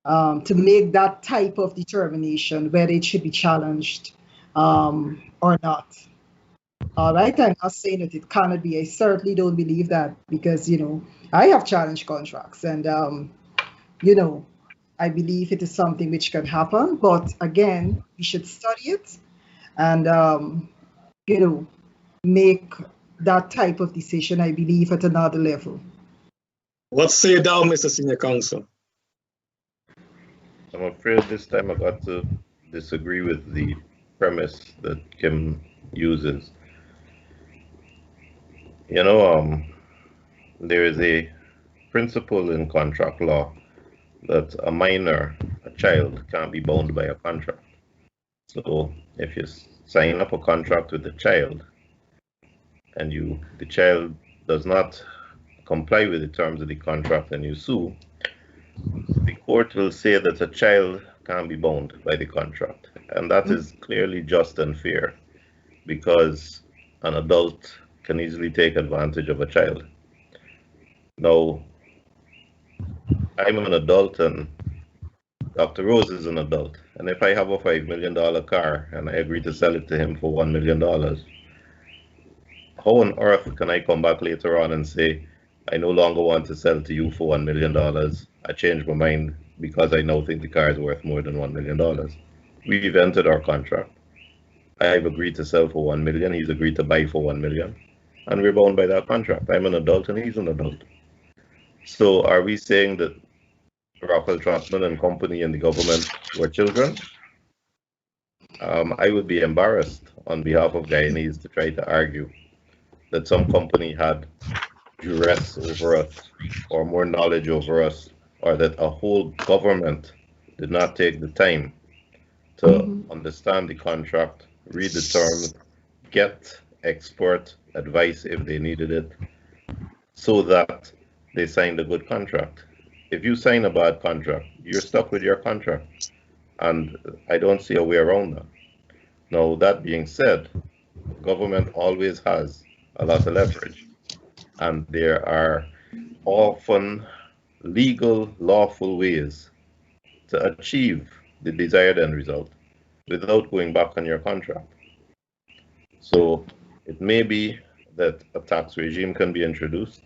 to make that type of determination whether it should be challenged or not. All right, I'm not saying that it cannot be. I certainly don't believe that because, I have challenged contracts and, I believe it is something which can happen. But again, we should study it and, make that type of decision, I believe, at another level. What say you thou, Mr. Senior Counsel? I'm afraid this time I got to disagree with the premise that Kim uses. There is a principle in contract law that a minor, a child, can't be bound by a contract. So if you sign up a contract with a child and the child does not comply with the terms of the contract and you sue, the court will say that a child can't be bound by the contract. And that is clearly just and fair because an adult can easily take advantage of a child. Now, I'm an adult and Dr. Rose is an adult. And if I have a $5 million car and I agree to sell it to him for $1 million, how on earth can I come back later on and say, I no longer want to sell to you for $1 million. I changed my mind because I now think the car is worth more than $1 million. We've entered our contract. I've agreed to sell for $1 million. He's agreed to buy for $1 million. And we're bound by that contract. I'm an adult and he's an adult. So are we saying that Rockwell Trotman and company and the government were children? I would be embarrassed on behalf of Guyanese to try to argue that some company had duress over us or more knowledge over us, or that a whole government did not take the time to understand the contract, read the terms, get expert advice if they needed it, so that they signed a good contract. If you sign a bad contract, you're stuck with your contract. And I don't see a way around that. Now, that being said, government always has a lot of leverage. And there are often legal, lawful ways to achieve the desired end result without going back on your contract. So it may be that a tax regime can be introduced.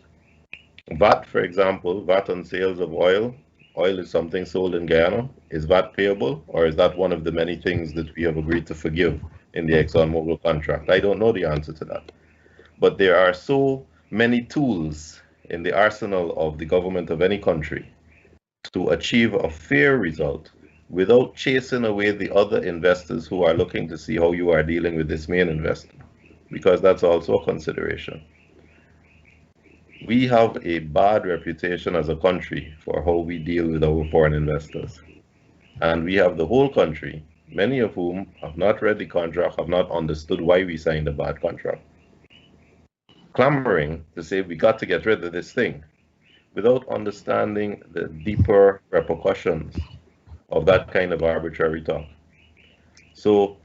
VAT, for example, VAT on sales of oil. Oil is something sold in Guyana. Is VAT payable, or is that one of the many things that we have agreed to forgive in the ExxonMobil contract? I don't know the answer to that. But there are so many tools in the arsenal of the government of any country to achieve a fair result without chasing away the other investors who are looking to see how you are dealing with this main investor, because that's also a consideration. We have a bad reputation as a country for how we deal with our foreign investors. And we have the whole country, many of whom have not read the contract, have not understood why we signed a bad contract, clamoring to say we got to get rid of this thing without understanding the deeper repercussions of that kind of arbitrary talk. So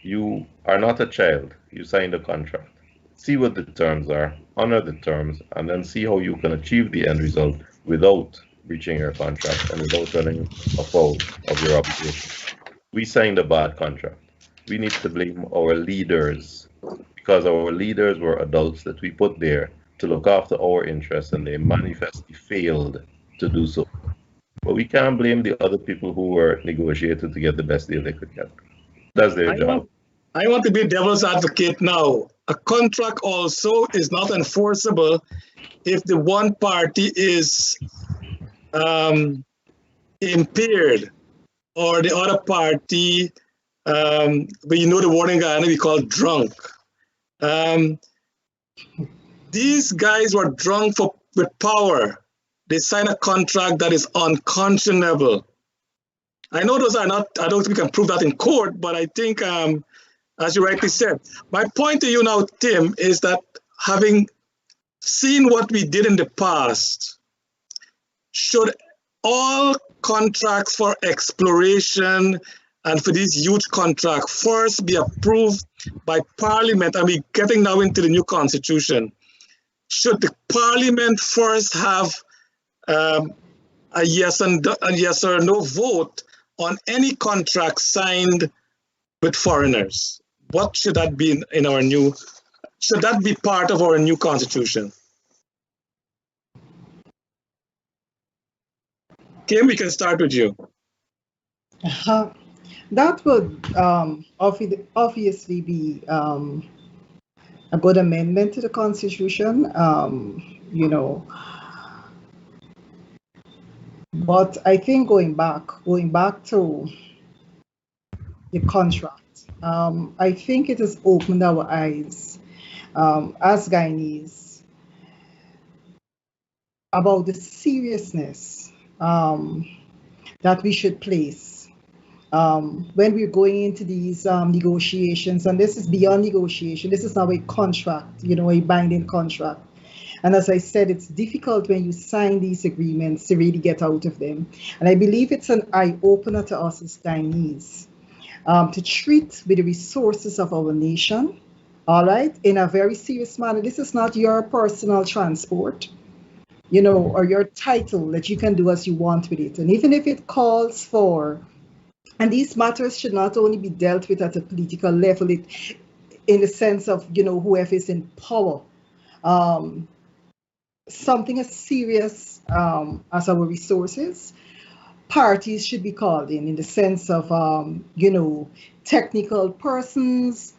you are not a child, you signed a contract. See what the terms are, honor the terms, and then see how you can achieve the end result without breaching your contract and without running afoul of your obligation. We signed a bad contract. We need to blame our leaders, because our leaders were adults that we put there to look after our interests, and they manifestly failed to do so. But we can't blame the other people who were negotiated to get the best deal they could get. That's their job. I want to be devil's advocate now. A contract also is not enforceable if the one party is impaired or the other party but you know the word in Guyana we call drunk. These guys were drunk with power. They signed a contract that is unconscionable. I know those are not, I don't think we can prove that in court, but I think, as you rightly said, my point to you now, Tim, is that having seen what we did in the past, should all contracts for exploration and for these huge contracts first be approved by Parliament, and we're getting now into the new constitution, should the Parliament first have a yes or no vote on any contract signed with foreigners? What should that be in our new, should that be part of our new constitution? Kim, we can start with you. That would obviously be a good amendment to the Constitution, you know. But I think going back to the contract, I think it has opened our eyes as Guyanese about the seriousness that we should place when we're going into these negotiations. And this is beyond negotiation. This is now a contract, you know, a binding contract. And as I said, it's difficult when you sign these agreements to really get out of them. And I believe it's an eye-opener to us as Guyanese to treat with the resources of our nation, all right, in a very serious manner. This is not your personal transport, you know, or your title that you can do as you want with it. And even if it calls for, and these matters should not only be dealt with at a political level, in the sense of, you know, whoever is in power, something as serious as our resources, parties should be called in the sense of, you know, technical persons,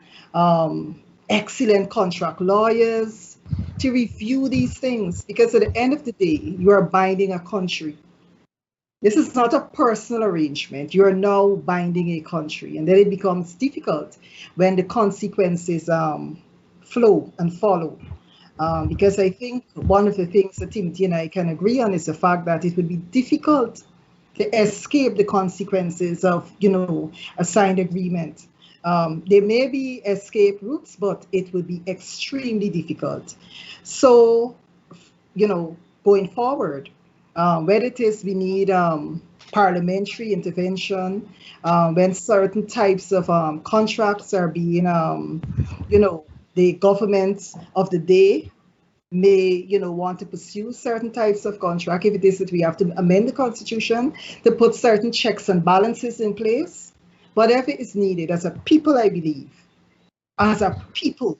excellent contract lawyers, to review these things, because at the end of the day, you are binding a country. This is not a personal arrangement. You are now binding a country, and then it becomes difficult when the consequences flow and follow. Because I think one of the things that Timothy and I can agree on is the fact that it would be difficult to escape the consequences of, you know, a signed agreement. There may be escape routes, but it would be extremely difficult. So, you know, going forward, whether it is we need parliamentary intervention, when certain types of contracts are being, you know, the government of the day may, you know, want to pursue certain types of contract. If it is that we have to amend the Constitution to put certain checks and balances in place, whatever is needed, as a people, I believe, as a people,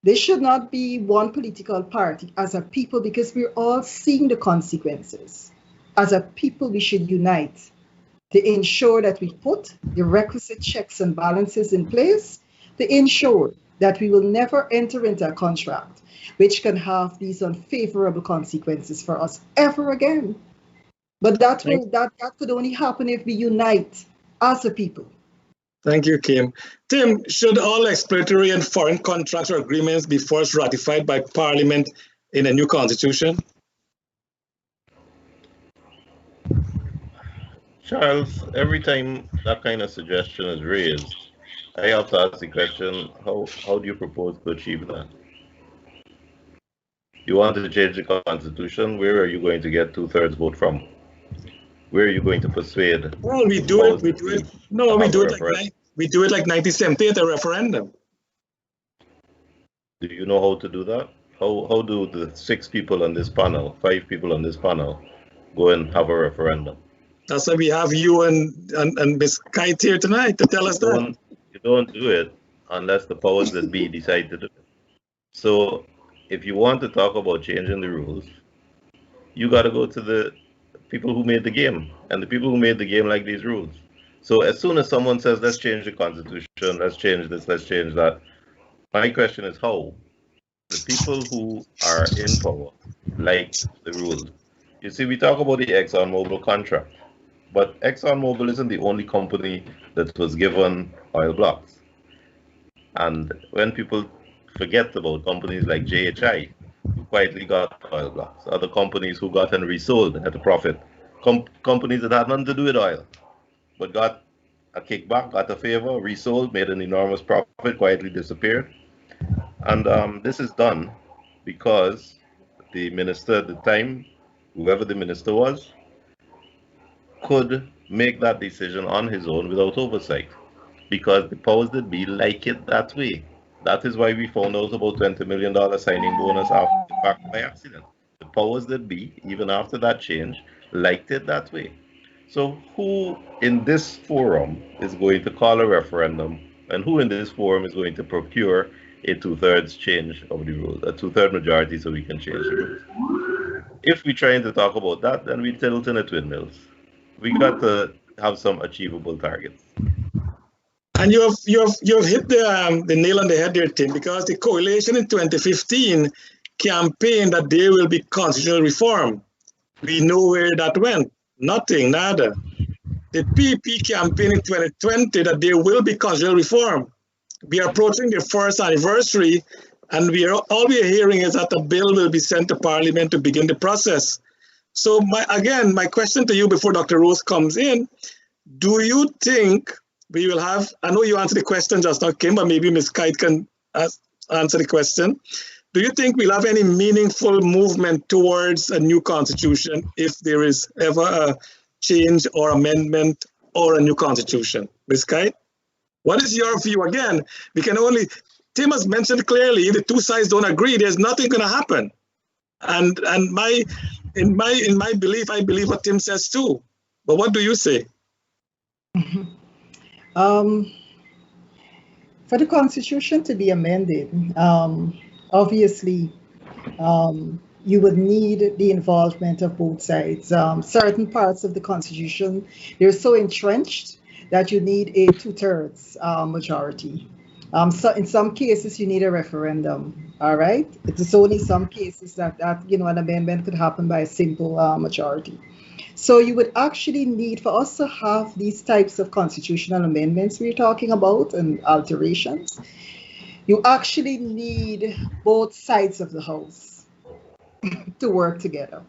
there should not be one political party. As a people, because we're all seeing the consequences. As a people, we should unite to ensure that we put the requisite checks and balances in place to ensure that we will never enter into a contract which can have these unfavorable consequences for us ever again. But that could only happen if we unite as a people. Thank you, Kim. Tim, should all exploratory and foreign contracts or agreements be first ratified by Parliament in a new constitution? Charles, every time that kind of suggestion is raised, I have to ask the question, how do you propose to achieve that? You want to change the Constitution, where are you going to get 2/3 vote from? Where are you going to persuade? Well, we do it like 1978, a referendum. Do you know how to do that? How do the 6 people on this panel, 5 people on this panel, go and have a referendum? That's why we have you and Ms. Kite here tonight to tell us that. You don't do it unless the powers that be decide to do it. So if you want to talk about changing the rules, you got to go to the people who made the game, and the people who made the game like these rules. So as soon as someone says, let's change the Constitution, let's change this, let's change that, my question is how? The people who are in power like the rules. You see, we talk about the ExxonMobil contract. But ExxonMobil isn't the only company that was given oil blocks. And when people forget about companies like JHI, who quietly got oil blocks, other companies who got and resold at a profit, companies that had nothing to do with oil, but got a kickback, got a favor, resold, made an enormous profit, quietly disappeared. And this is done because the minister at the time, whoever the minister was, could make that decision on his own without oversight, because the powers that be like it that way. That is why we found out about $20 million signing bonus after the fact by accident. The powers that be, even after that change, liked it that way. So who in this forum is going to call a referendum, and who in this forum is going to procure a 2/3 change of the rules, a 2/3 majority so we can change the rules? If we're trying to talk about that, then we're tilting at windmills. We got to have some achievable targets. And you've hit the nail on the head there, Tim, because the coalition in 2015 campaigned that there will be constitutional reform. We know where that went. Nothing, nada. The PP campaign in 2020 that there will be constitutional reform. We are approaching the first anniversary, and all we are hearing is that a bill will be sent to Parliament to begin the process. So my question to you before Dr. Rose comes in, do you think we will have, I know you answered the question just now, Kim, but maybe Ms. Kite can answer the question. Do you think we'll have any meaningful movement towards a new constitution if there is ever a change or amendment or a new constitution? Ms. Kite, what is your view? Again, Tim has mentioned clearly, if the two sides don't agree, there's nothing going to happen. And in my belief, I believe what Tim says too. But what do you say? For the Constitution to be amended, obviously, you would need the involvement of both sides. Certain parts of the Constitution, they're so entrenched that you need a 2/3 majority. So in some cases, you need a referendum. All right, it's only some cases that an amendment could happen by a simple majority. So you would actually need, for us to have these types of constitutional amendments we're talking about and alterations, you actually need both sides of the House to work together.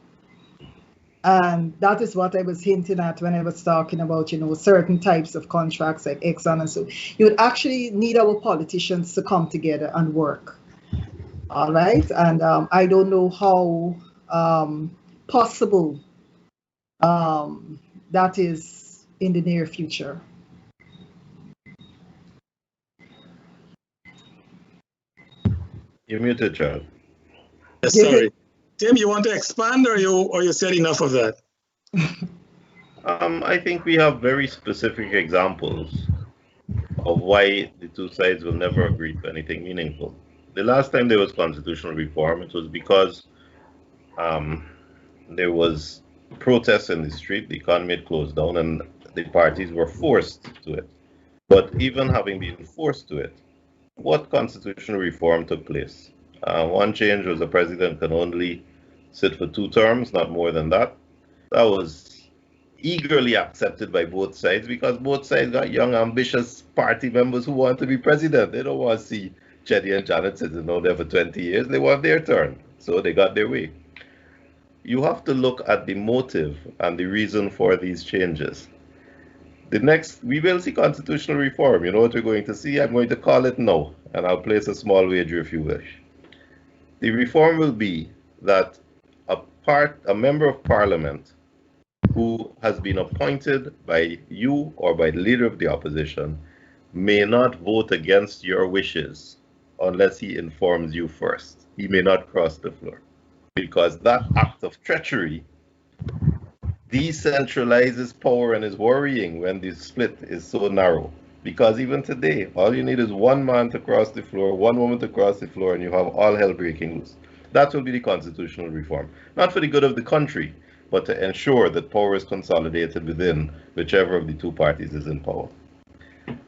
And that is what I was hinting at when I was talking about, certain types of contracts like Exxon and so. You would actually need our politicians to come together and work. All right. And I don't know how possible that is in the near future. You're muted, Charles. Yes, sorry. Tim, you want to expand, or you said enough of that? I think we have very specific examples of why the two sides will never agree to anything meaningful. The last time there was constitutional reform, it was because there was protests in the street, the economy had closed down, and the parties were forced to it. But even having been forced to it, what constitutional reform took place? One change was the president can only sit for 2 terms, not more than that. That was eagerly accepted by both sides because both sides got young, ambitious party members who want to be president. They don't want to see Chetty and Janet sitting down there for 20 years. They want their turn. So they got their way. You have to look at the motive and the reason for these changes. We will see constitutional reform. You know what we're going to see? I'm going to call it no, and I'll place a small wager if you wish. The reform will be that a member of parliament who has been appointed by you or by the leader of the opposition may not vote against your wishes unless he informs you first. He may not cross the floor, because that act of treachery decentralizes power and is worrying when the split is so narrow. Because even today, all you need is one man to cross the floor, one woman to cross the floor, and you have all hell breaking loose. That will be the constitutional reform. Not for the good of the country, but to ensure that power is consolidated within whichever of the two parties is in power.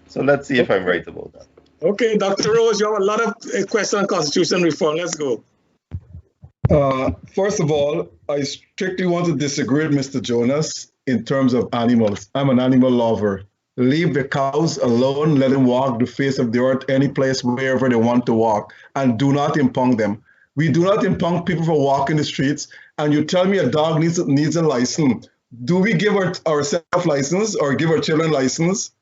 So let's see if I'm right about that. Okay, Dr. Rose, you have a lot of questions on constitutional reform. Let's go. First of all, I strictly want to disagree with Mr. Jonas in terms of animals. I'm an animal lover. Leave the cows alone, let them walk the face of the earth, any place, wherever they want to walk, and do not impound them. We do not impound people for walking the streets, and you tell me a dog needs a license. Do we give ourselves license or give our children license?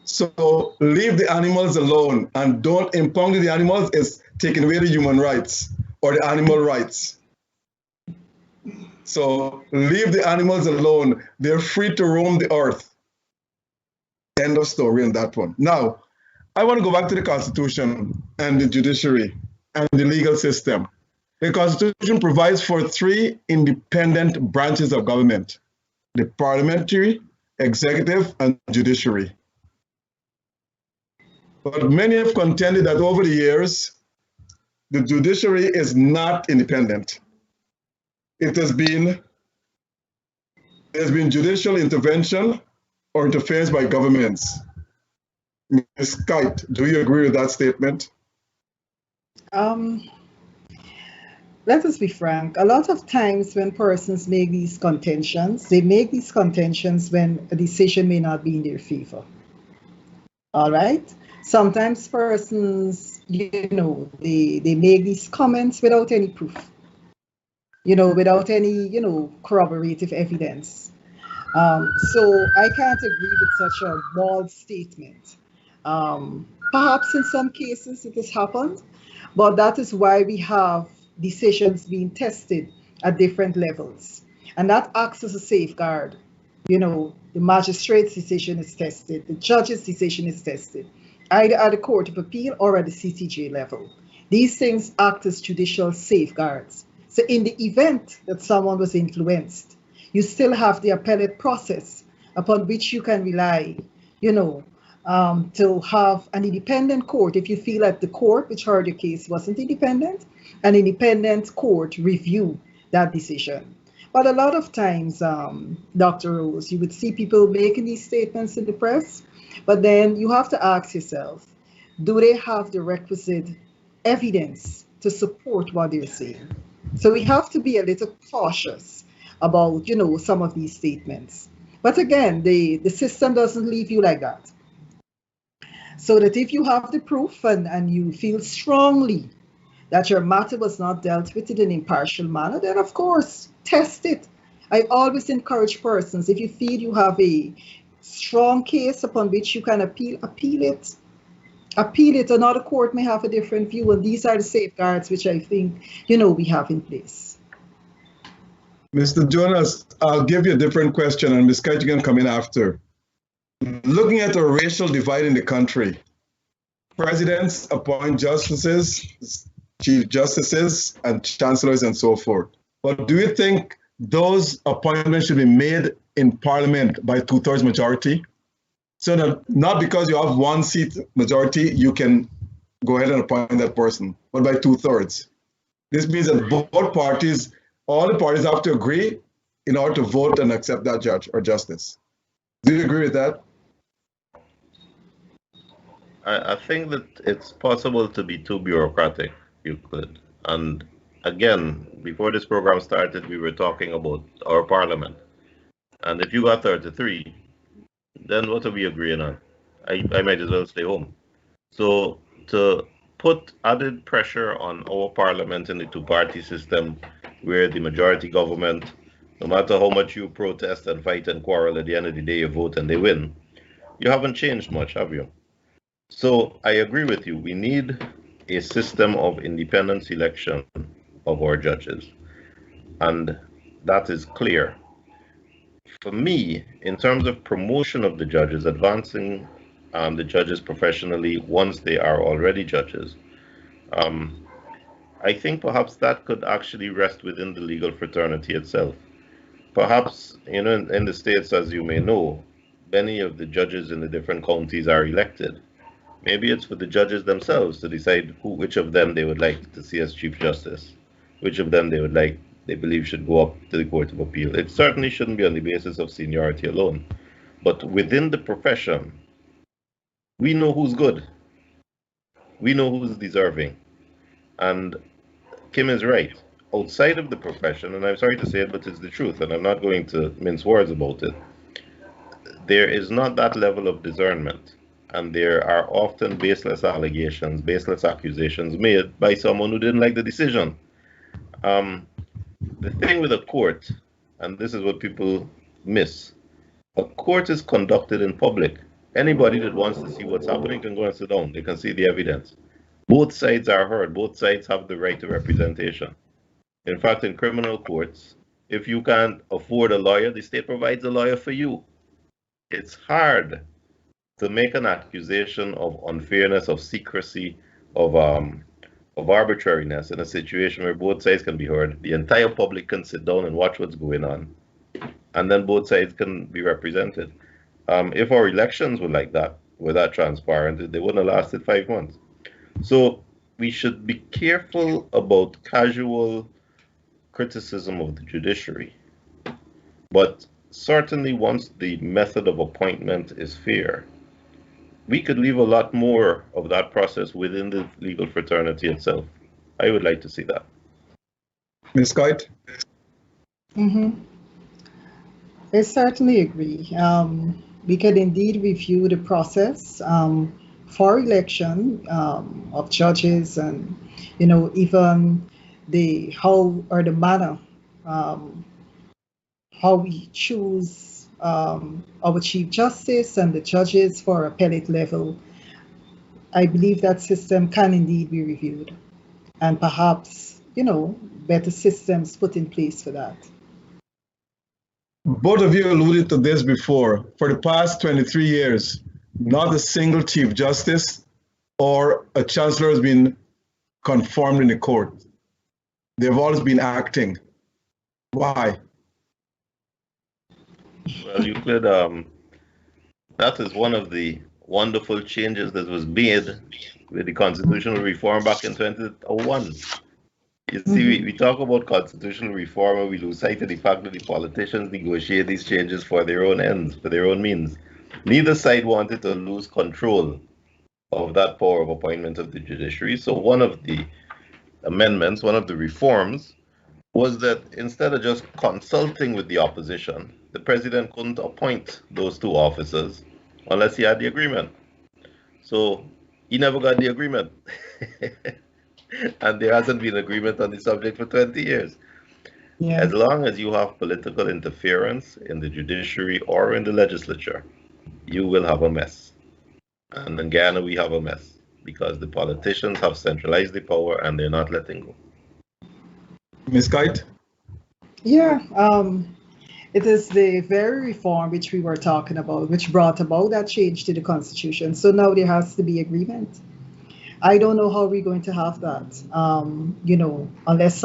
So leave the animals alone and don't impound the animals is taking away the human rights or the animal rights. So leave the animals alone. They're free to roam the earth. End of story on that one. Now, I want to go back to the Constitution and the judiciary and the legal system. The Constitution provides for 3 independent branches of government: the parliamentary, executive, and judiciary. But many have contended that over the years, the judiciary is not independent. There's been judicial intervention or interference by governments. Ms. Kite, do you agree with that statement? Let us be frank. A lot of times when persons make these contentions, they make these contentions when a decision may not be in their favor. All right? Sometimes persons, they make these comments without any proof, without any, corroborative evidence. So I can't agree with such a bald statement. Perhaps in some cases it has happened, but that is why we have decisions being tested at different levels. And that acts as a safeguard. The magistrate's decision is tested, the judge's decision is tested, either at the Court of Appeal or at the CCJ level. These things act as judicial safeguards. So in the event that someone was influenced, you still have the appellate process upon which you can rely, to have an independent court. If you feel that the court which heard your case wasn't independent, an independent court review that decision. But a lot of times, Dr. Rose, you would see people making these statements in the press, but then you have to ask yourself, do they have the requisite evidence to support what they're saying? So we have to be a little cautious about, some of these statements. But again, the system doesn't leave you like that. So that if you have the proof and you feel strongly that your matter was not dealt with in an impartial manner, then of course, test it. I always encourage persons, if you feel you have a strong case upon which you can appeal it. Appeal it. Another court may have a different view, and these are the safeguards which I think, we have in place. Mr. Jonas, I'll give you a different question, and Ms. Kite, you can come in after. Looking at the racial divide in the country, presidents appoint justices, chief justices, and chancellors, and so forth. But do you think those appointments should be made in Parliament by 2/3 majority? So that not because you have 1 seat majority, you can go ahead and appoint that person, but by 2/3. This means that both parties, all the parties have to agree in order to vote and accept that judge or justice. Do you agree with that? I think that it's possible to be too bureaucratic, Euclid. And again, before this program started, we were talking about our parliament. And if you got 33, then what are we agreeing on? I might as well stay home. So to put added pressure on our parliament in the 2-party system, where the majority government, no matter how much you protest and fight and quarrel, at the end of the day you vote and they win, you haven't changed much, have you? So I agree with you. We need a system of independent selection of our judges. And that is clear. For me, in terms of promotion of the judges, advancing the judges professionally once they are already judges, I think perhaps that could actually rest within the legal fraternity itself. Perhaps, in the States, as you may know, many of the judges in the different counties are elected. Maybe it's for the judges themselves to decide which of them they would like to see as Chief Justice, which of them they believe should go up to the Court of Appeal. It certainly shouldn't be on the basis of seniority alone. But within the profession, we know who's good. We know who's deserving. And Kim is right. Outside of the profession, and I'm sorry to say it, but it's the truth, and I'm not going to mince words about it, there is not that level of discernment. And there are often baseless allegations, baseless accusations made by someone who didn't like the decision. The thing with a court, and this is what people miss, a court is conducted in public. Anybody that wants to see what's happening can go and sit down. They can see the evidence. Both sides are heard. Both sides have the right to representation. In fact, in criminal courts, if you can't afford a lawyer, the state provides a lawyer for you. It's hard to make an accusation of unfairness, of secrecy, of arbitrariness in a situation where both sides can be heard. The entire public can sit down and watch what's going on, and then both sides can be represented. If our elections were like that, were that transparent, they wouldn't have lasted 5 months. So we should be careful about casual criticism of the judiciary. But certainly once the method of appointment is fair, we could leave a lot more of that process within the legal fraternity itself. I would like to see that. Ms. Kite? I certainly agree. We can indeed review the process for election of judges, and even the how or the manner how we choose our Chief Justice and the judges for appellate level. I believe that system can indeed be reviewed, and perhaps better systems put in place for that. Both of you alluded to this before. For the past 23 years, not a single Chief Justice or a Chancellor has been confirmed in the court. They've always been acting. Why? Well, Euclid, that is one of the wonderful changes that was made with the constitutional reform back in 2001. You see, we talk about constitutional reform and we lose sight of the fact that the politicians negotiate these changes for their own ends, for their own means. Neither side wanted to lose control of that power of appointment of the judiciary. So one of the amendments, one of the reforms, was that instead of just consulting with the opposition, the president couldn't appoint those two officers unless he had the agreement. So he never got the agreement. And there hasn't been agreement on the subject for 20 years. Yeah. As long as you have political interference in the judiciary or in the legislature, you will have a mess. And in Guyana, we have a mess because the politicians have centralized the power and they're not letting go. Ms. Kite? Yeah, it is the very reform which we were talking about, which brought about that change to the Constitution. So now there has to be agreement. I don't know how we're going to have that, unless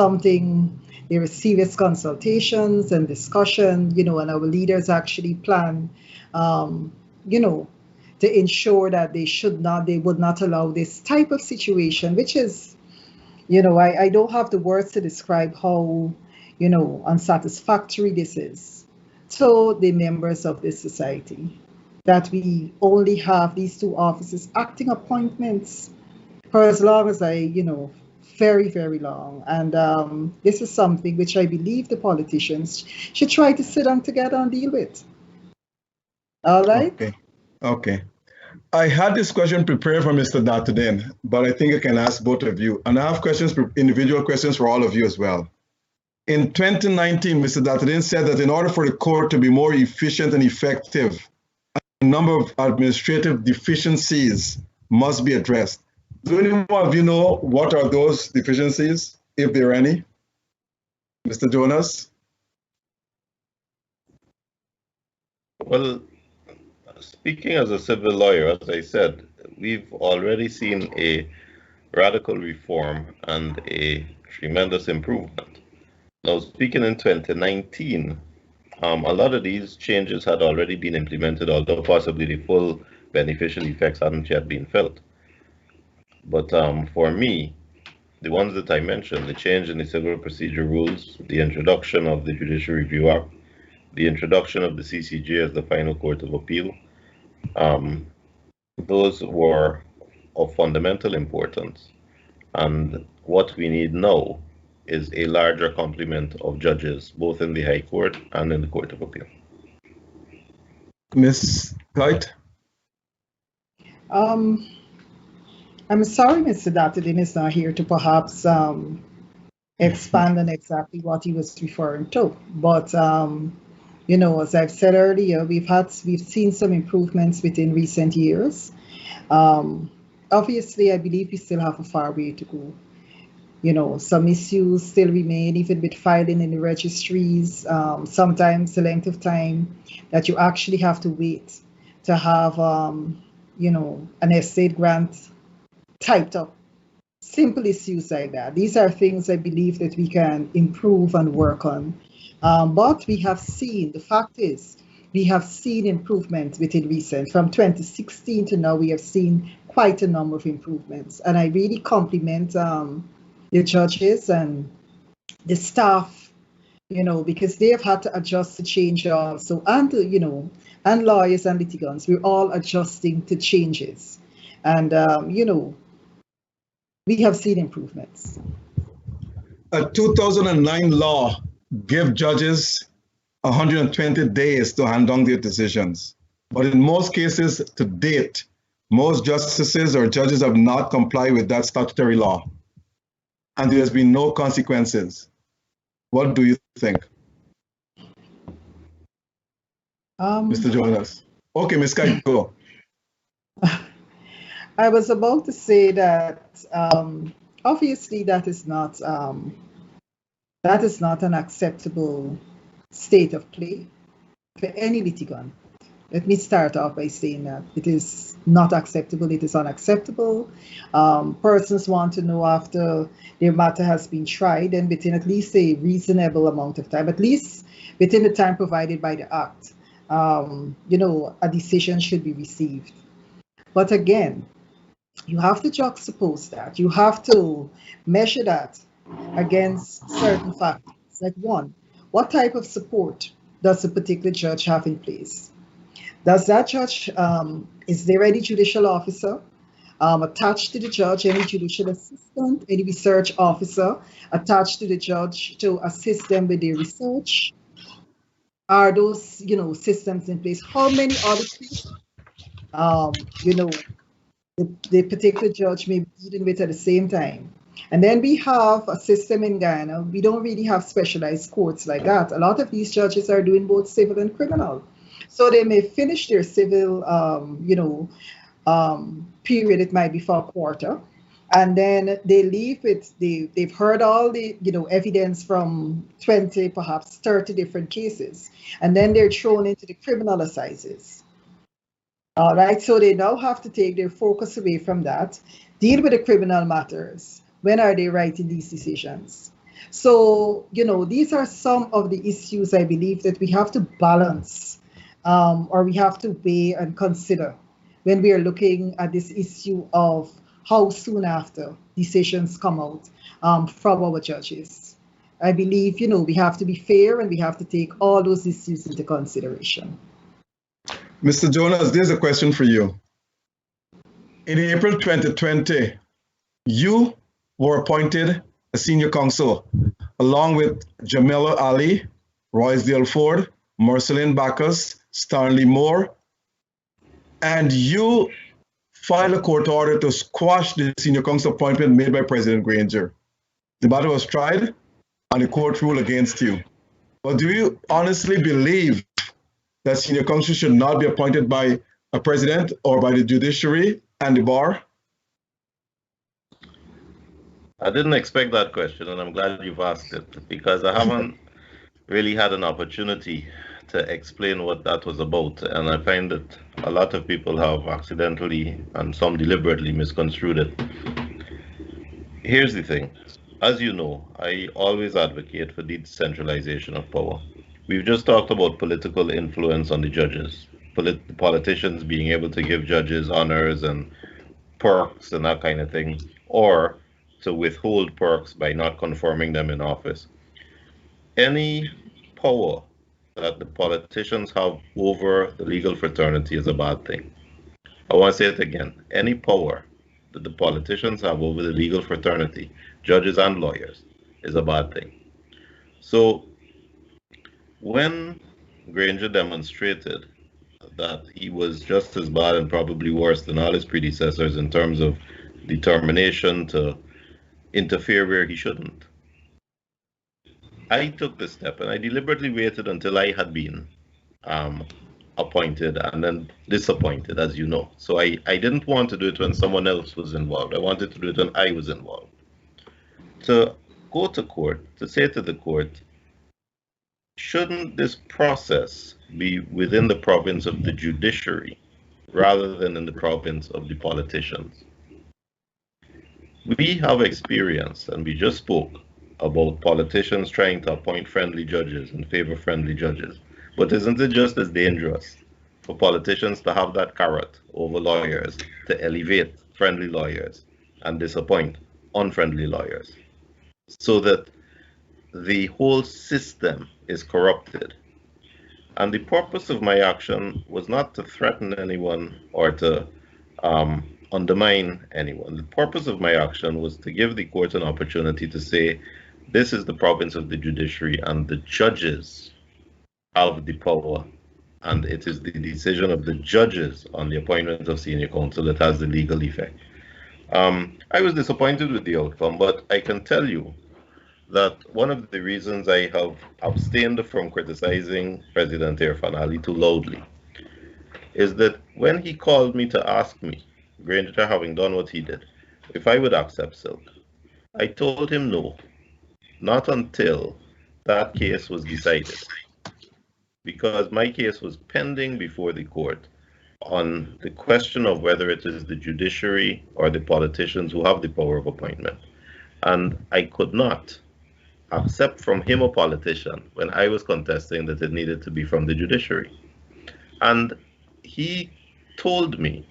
there is serious consultations and discussion, and our leaders actually plan, to ensure that they would not allow this type of situation, which is, I don't have the words to describe how, unsatisfactory this is to the members of this society, that we only have these two officers acting appointments for as long as very, very long. And this is something which I believe the politicians should try to sit down together and deal with. All right? Okay. I had this question prepared for Mr. Datadin, but I think I can ask both of you. And I have individual questions for all of you as well. In 2019, Mr. Datadin said that in order for the court to be more efficient and effective, a number of administrative deficiencies must be addressed. Do anyone of you know what are those deficiencies, if there are any? Mr. Jonas? Well, speaking as a civil lawyer, as I said, we've already seen a radical reform and a tremendous improvement. Now, speaking in 2019, a lot of these changes had already been implemented, although possibly the full beneficial effects hadn't yet been felt. But for me, the ones that I mentioned, the change in the civil procedure rules, the introduction of the Judicial Review Act, the introduction of the CCJ as the final court of appeal, those were of fundamental importance. And what we need now is a larger complement of judges, both in the High Court and in the Court of Appeal. Ms. Kite? I'm sorry Mr. Dattadin is not here to perhaps expand on exactly what he was referring to. But you know, as I've said earlier, we've seen some improvements within recent years. Obviously, I believe we still have a far way to go. You know, some issues still remain, even with filing in the registries. Sometimes the length of time that you actually have to wait to have, you know, an estate grant typed up. Simple issues like that. These are things I believe that we can improve and work on. But we have seen, the fact is, we have seen improvements within recent, from 2016 to now, we have seen quite a number of improvements. And I really compliment the judges and the staff, you know, because they have had to adjust to change also. And, you know, and lawyers and litigants, we're all adjusting to changes. And, you know, we have seen improvements. A 2009 law gave judges 120 days to hand down their decisions. But in most cases to date, most justices or judges have not complied with that statutory law. And there's been no consequences. What do you think? Mr. Jonas. Okay, Ms. Kite, go. I was about to say that obviously that is not an acceptable state of play for any litigant. Let me start off by saying that it is not acceptable, it is unacceptable. Persons want to know after their matter has been tried and within at least a reasonable amount of time, at least within the time provided by the Act, you know, a decision should be received. But again, you have to juxtapose that. You have to measure that against certain factors. Like one, what type of support does a particular judge have in place? Does that judge, is there any judicial officer attached to the judge, any judicial assistant, any research officer attached to the judge to assist them with their research? Are those, you know, systems in place? How many audits, you know, the particular judge may be dealing with at the same time? And then we have a system in Guyana. We don't really have specialized courts like that. A lot of these judges are doing both civil and criminal. So they may finish their civil, you know, period. It might be for a quarter. And then they leave it, they've heard all the, you know, evidence from 20, perhaps 30 different cases. And then they're thrown into the criminal assizes. All right, so they now have to take their focus away from that, deal with the criminal matters. When are they writing these decisions? So, you know, these are some of the issues I believe that we have to balance or we have to weigh and consider when we are looking at this issue of how soon after decisions come out from our judges. I believe, you know, we have to be fair and we have to take all those issues into consideration. Mr. Jonas, there's a question for you. In April 2020, you were appointed a senior counsel along with Jamila Ali, Roysdale Ford, Marceline Bacchus, Stanley Moore, and you filed a court order to squash the senior counsel appointment made by President Granger. The matter was tried and the court ruled against you. But do you honestly believe that senior counsel should not be appointed by a president or by the judiciary and the bar? I didn't expect that question, and I'm glad you've asked it, because I haven't really had an opportunity to explain what that was about, and I find that a lot of people have accidentally and some deliberately misconstrued it. Here's the thing. As you know, I always advocate for decentralization of power. We've just talked about political influence on the judges, politicians being able to give judges honors and perks and that kind of thing, or to withhold perks by not confirming them in office. Any power that the politicians have over the legal fraternity is a bad thing. I want to say it again. Any power that the politicians have over the legal fraternity, judges and lawyers, is a bad thing. So when Granger demonstrated that he was just as bad and probably worse than all his predecessors in terms of determination to interfere where he shouldn't, I took the step and I deliberately waited until I had been appointed and then disappointed, as you know. So I didn't want to do it when someone else was involved. I wanted to do it when I was involved. To go to court, to say to the court, shouldn't this process be within the province of the judiciary rather than in the province of the politicians? We have experience, and we just spoke about politicians trying to appoint friendly judges and favor friendly judges. But isn't it just as dangerous for politicians to have that carrot over lawyers, to elevate friendly lawyers and disappoint unfriendly lawyers, so that the whole system is corrupted? And the purpose of my action was not to threaten anyone or to undermine anyone. The purpose of my action was to give the court an opportunity to say, this is the province of the judiciary and the judges have the power, and it is the decision of the judges on the appointment of senior counsel that has the legal effect. I was disappointed with the outcome, but I can tell you that one of the reasons I have abstained from criticizing President Irfan Ali too loudly is that when he called me to ask me, Granger having done what he did, if I would accept Silk, I told him no, not until that case was decided, because my case was pending before the court on the question of whether it is the judiciary or the politicians who have the power of appointment. And I could not accept from him, a politician, when I was contesting that it needed to be from the judiciary. And he told me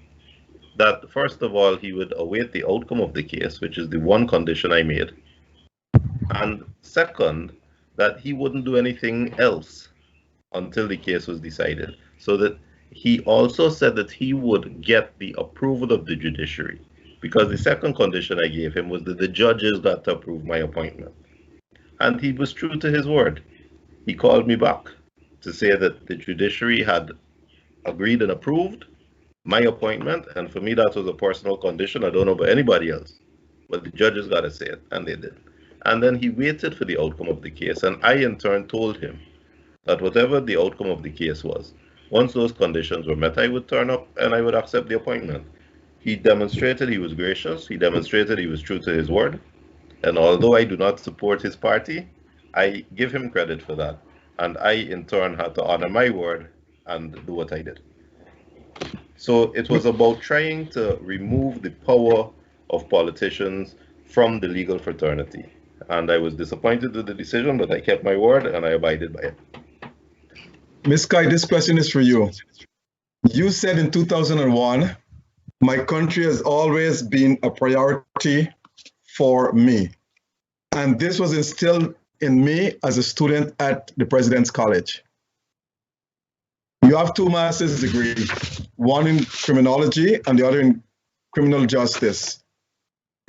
that, first of all, he would await the outcome of the case, which is the one condition I made. And second, that he wouldn't do anything else until the case was decided. So that he also said that he would get the approval of the judiciary, because the second condition I gave him was that the judges got to approve my appointment. And he was true to his word. He called me back to say that the judiciary had agreed and approved my appointment, and for me that was a personal condition. I don't know about anybody else, but the judges got to say it, and they did. And then he waited for the outcome of the case, and I in turn told him that whatever the outcome of the case was, once those conditions were met, I would turn up and I would accept the appointment. He demonstrated he was gracious, he demonstrated he was true to his word, and although I do not support his party, I give him credit for that. And I, in turn, had to honor my word and do what I did. So it was about trying to remove the power of politicians from the legal fraternity. And I was disappointed with the decision, but I kept my word and I abided by it. Ms. Kai, this question is for you. You said in 2001, my country has always been a priority for me. And this was instilled in me as a student at the President's College. You have 2 master's degrees, one in criminology and the other in criminal justice.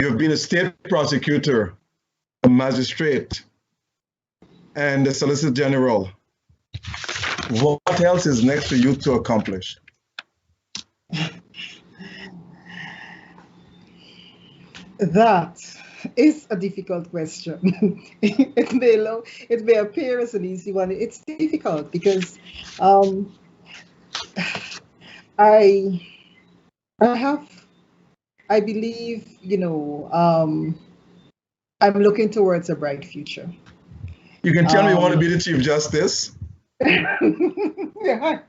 You have been a state prosecutor, a magistrate, and a solicitor general. What else is next for you to accomplish? That is a difficult question. It may appear as an easy one. It's difficult because I believe, I'm looking towards a bright future. You can tell me you want to be the Chief Justice? Yeah.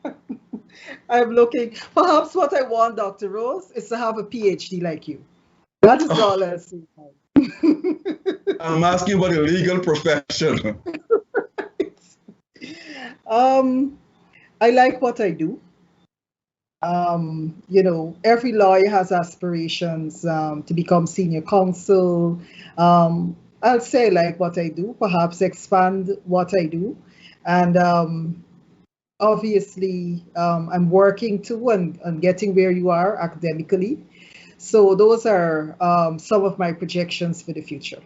I'm looking, perhaps what I want, Dr. Rose, is to have a PhD like you. That is all I'll say. I'm asking about the legal profession. I like what I do. Every lawyer has aspirations to become senior counsel. I'll say like what I do, perhaps expand what I do. And obviously, I'm working too and getting where you are academically. So those are some of my projections for the future.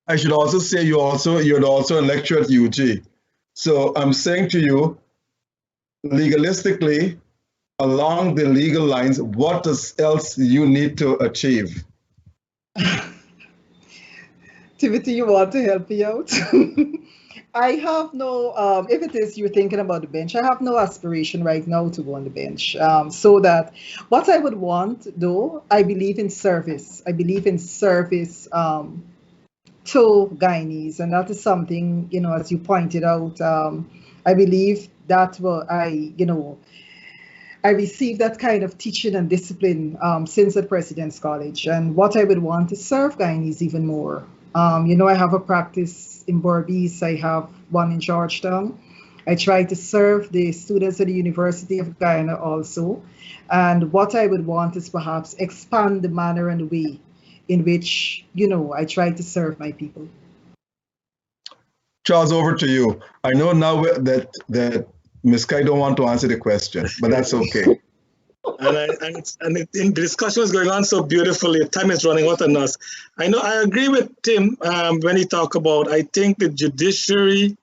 I should also say you're also a lecturer at UG. So I'm saying to you, legalistically, along the legal lines, what else you need to achieve? Timothy, you want to help me out? I have no, if it is you're thinking about the bench, I have no aspiration right now to go on the bench. So that what I would want, though, I believe in service. I believe in service to Guyanese, and that is something, as you pointed out, I believe that I received that kind of teaching and discipline since at President's College. And what I would want is serve Guyanese even more. I have a practice in Berbice, I have one in Georgetown. I try to serve the students at the University of Guyana also. And what I would want is perhaps expand the manner and the way in which, I try to serve my people. Charles, over to you. I know now that Ms. Kai don't want to answer the question, but that's okay. The discussion is going on so beautifully. Time is running out on us. I agree with Tim when he talk about, I think the judiciary,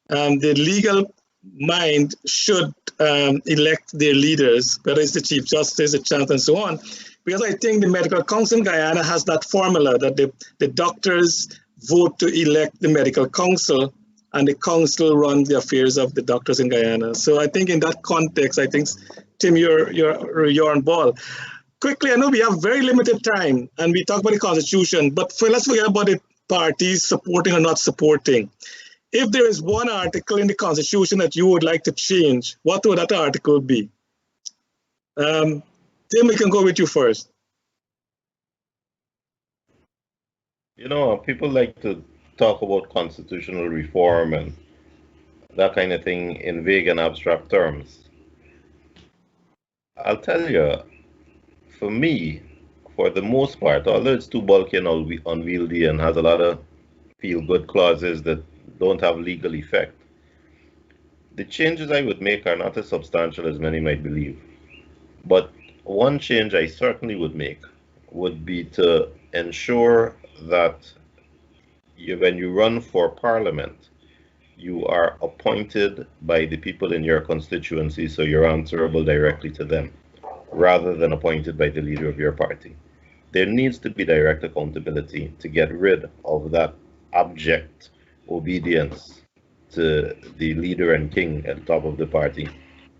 the legal mind should elect their leaders, whether it's the Chief Justice, the Chancellor, and so on. Because I think the Medical Council in Guyana has that formula that the doctors vote to elect the Medical Council, and the council runs the affairs of the doctors in Guyana. So I think in that context, I think, Tim, you're on ball. Quickly, I know we have very limited time, and we talk about the Constitution, but let's forget about the parties supporting or not supporting. If there is one article in the Constitution that you would like to change, what would that article be? Tim, we can go with you first. People like to talk about constitutional reform and that kind of thing in vague and abstract terms. I'll tell you, for me, for the most part, although it's too bulky and unwieldy and has a lot of feel-good clauses that don't have legal effect, the changes I would make are not as substantial as many might believe. But one change I certainly would make would be to ensure that when you run for parliament, you are appointed by the people in your constituency, so you're answerable directly to them, rather than appointed by the leader of your party. There needs to be direct accountability to get rid of that abject obedience to the leader and king at the top of the party.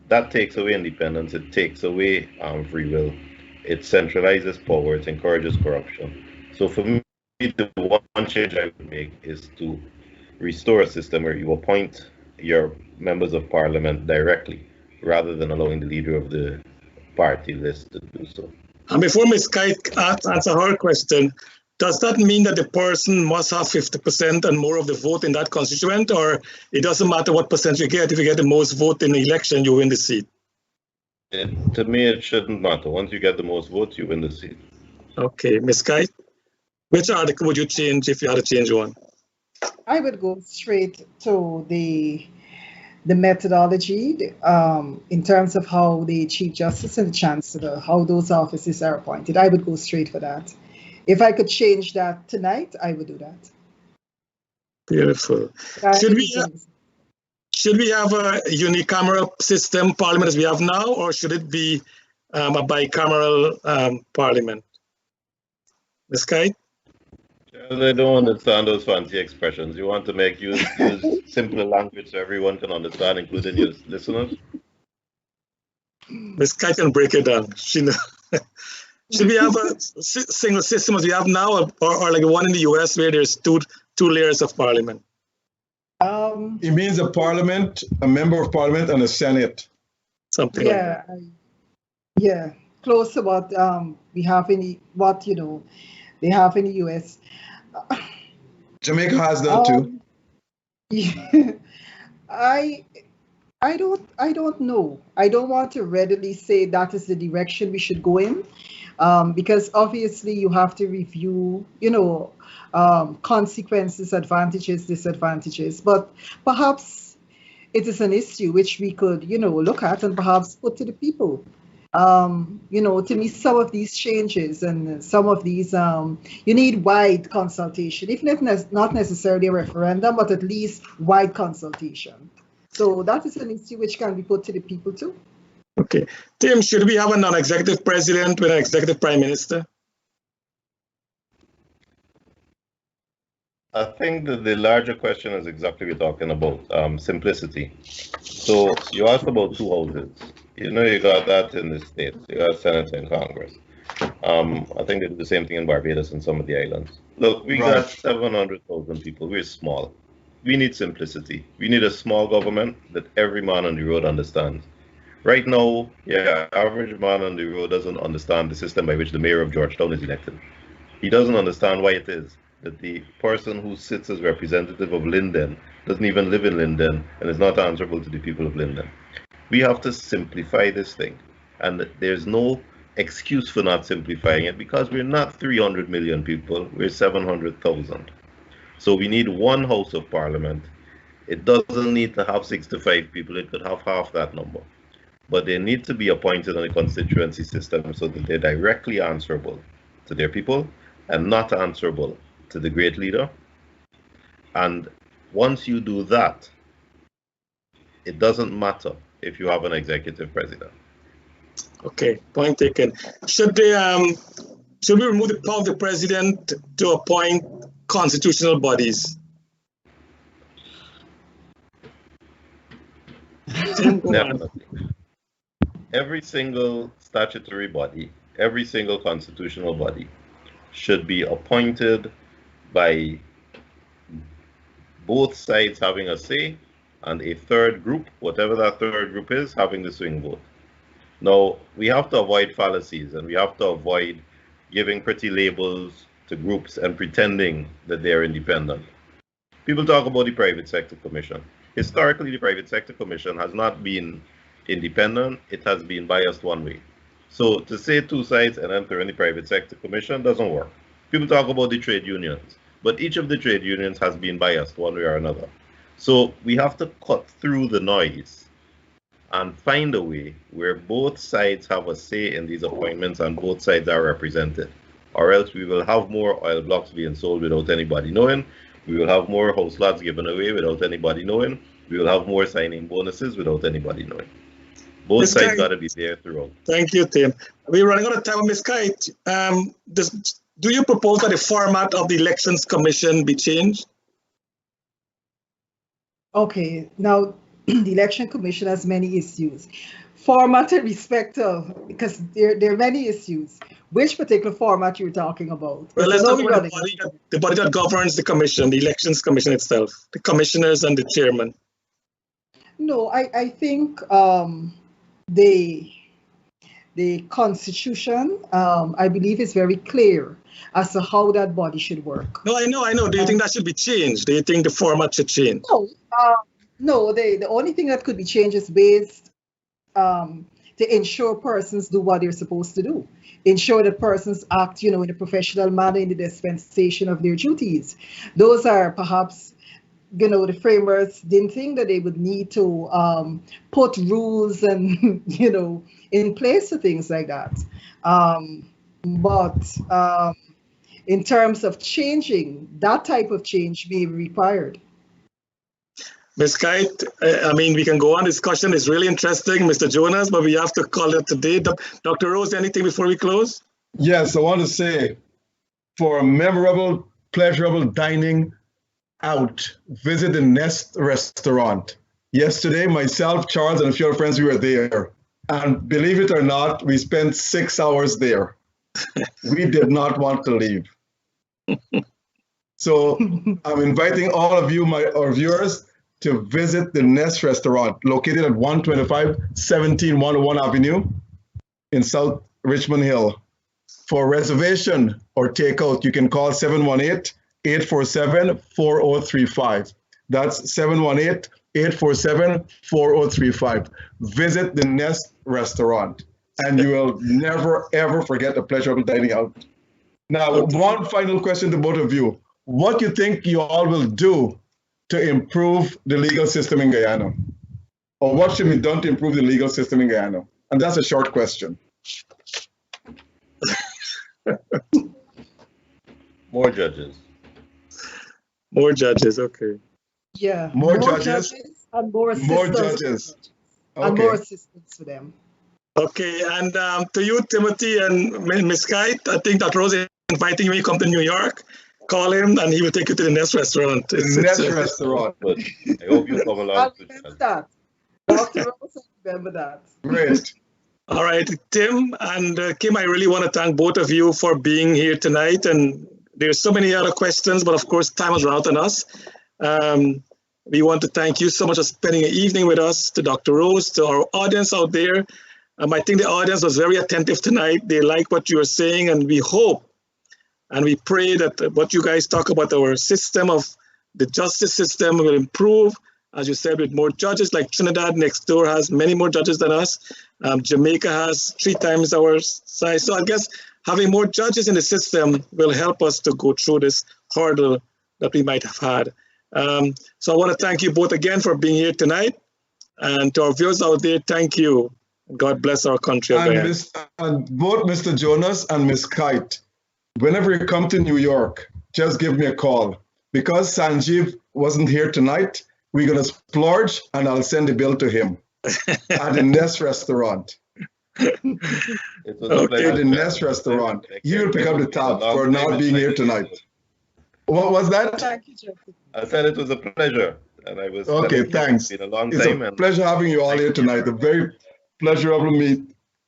That takes away independence, it takes away free will, it centralizes power, it encourages corruption. So for me, the one change I would make is to restore a system where you appoint your members of parliament directly, rather than allowing the leader of the party list to do so. And before Ms. Kite answer her question, does that mean that the person must have 50% and more of the vote in that constituent, or it doesn't matter what percent you get? If you get the most vote in the election, you win the seat? To me, it shouldn't matter. Once you get the most votes, you win the seat. Okay, Ms. Kite, which article would you change if you had to change one? I would go straight to the methodology in terms of how the Chief Justice and the Chancellor, how those offices are appointed. I would go straight for that. If I could change that tonight, I would do that. Beautiful. Should we have a unicameral system parliament as we have now, or should it be a bicameral parliament? Ms. Kite? I don't understand those fancy expressions. You want to use simpler language so everyone can understand, including your listeners? Ms. Kite can break it down. Should we have a single system as we have now, or like the one in the US where there's two layers of parliament? It means a parliament, a member of parliament, and a senate. Something like that. Yeah, close to what we have in they have in the US. Jamaica has that too. Yeah, I don't know. I don't want to readily say that is the direction we should go in, because obviously you have to review, consequences, advantages, disadvantages. But perhaps it is an issue which we could, look at and perhaps put to the people. To me, some of these changes and some of these, you need wide consultation, even if not necessarily a referendum, but at least wide consultation. So that is an issue which can be put to the people too. Okay. Tim, should we have a non-executive president with an executive prime minister? I think that the larger question is exactly what we're talking about, simplicity. So you asked about two houses. You got that in the States. You got Senate and Congress. I think they do the same thing in Barbados and some of the islands. Look, we got 700,000 people. We're small. We need simplicity. We need a small government that every man on the road understands. Right now, average man on the road doesn't understand the system by which the mayor of Georgetown is elected. He doesn't understand why it is that the person who sits as representative of Linden doesn't even live in Linden and is not answerable to the people of Linden. We have to simplify this thing, and there's no excuse for not simplifying it because we're not 300 million people, we're 700,000. So we need one House of Parliament. It doesn't need to have 65 people, it could have half that number. But they need to be appointed on a constituency system so that they're directly answerable to their people and not answerable to the great leader. And once you do that, it doesn't matter if you have an executive president. Okay, point taken. Should we remove the power of the president to appoint constitutional bodies? Definitely. Every single statutory body, every single constitutional body should be appointed by both sides having a say and a third group, whatever that third group is, having the swing vote. Now, we have to avoid fallacies and we have to avoid giving pretty labels to groups and pretending that they're independent. People talk about the Private Sector Commission. Historically, the Private Sector Commission has not been independent, it has been biased one way. So to say two sides and enter in the Private Sector Commission doesn't work. People talk about the trade unions, but each of the trade unions has been biased one way or another. So we have to cut through the noise and find a way where both sides have a say in these appointments and both sides are represented. Or else we will have more oil blocks being sold without anybody knowing. We will have more house lots given away without anybody knowing. We will have more signing bonuses without anybody knowing. Both sides got to be there throughout. Thank you, Tim. We're running out of time, Ms. Kite. Do you propose that the format of the Elections Commission be changed? Okay, now the Election Commission has many issues. Format in respect of, because there are many issues. Which particular format you're talking about? Well, let's talk about the body that governs the commission, the Elections Commission itself, the commissioners and the chairman. No, I think the Constitution, I believe, is very clear as to how that body should work. No, I know. Do you think that should be changed? Do you think the format should change? No, the only thing that could be changed is based to ensure persons do what they're supposed to do. Ensure that persons act, in a professional manner in the dispensation of their duties. Those are perhaps, the framers didn't think that they would need to put rules and, in place for things like that. But in terms of changing, that type of change may be required. Ms. Kite, we can go on. Discussion is really interesting, Mr. Jonas, but we have to call it today. Dr. Rose, anything before we close? Yes, I want to say, for a memorable, pleasurable dining out, visit the Nest restaurant. Yesterday, myself, Charles, and a few other friends, we were there. And believe it or not, we spent 6 hours there. We did not want to leave. So I'm inviting all of you, our viewers, to visit the Nest restaurant located at 125 17101 Avenue in South Richmond Hill. For reservation or takeout, you can call 718-847-4035. That's 718-847-4035. Visit the Nest restaurant and you will never ever forget the pleasure of dining out. Now, one final question to both of you. What do you think you all will do to improve the legal system in Guyana? Or what should be done to improve the legal system in Guyana? And that's a short question. More judges. More judges, okay. Yeah. More judges and more assistants. More judges. And Okay. more assistants for them. Okay, and to you, Timothy and Miss Kite, I think that Rose is inviting you to come to New York. Call him and he will take you to the next restaurant. The next restaurant. But I hope you come along I'll to remember judge. that. Dr. Rose, I'll remember that. Great. All right, Tim and Kim, I really want to thank both of you for being here tonight. And there's so many other questions, but of course, time has run out on us. We want to thank you so much for spending an evening with us, to Dr. Rose, to our audience out there. I think the audience was very attentive tonight. They like what you were saying, and we hope and we pray that what you guys talk about our system of the justice system will improve. As you said, with more judges, like Trinidad next door has many more judges than us. Jamaica has 3 times our size. So I guess having more judges in the system will help us to go through this hurdle that we might have had. So I want to thank you both again for being here tonight. And to our viewers out there, thank you. God bless our country. And both Mr. Jonas and Miss Kite, whenever you come to New York, just give me a call. Because Sanjeev wasn't here tonight, we're going to splurge and I'll send the bill to him at the Nest restaurant. It was a pleasure. At the Nest restaurant. You will pick up the tab for not being here tonight. What was that? Thank you, Jeffrey. I said it was a pleasure. And I was Okay, thanks. It's been a long It's time. a pleasure having you all here tonight. A very pleasurable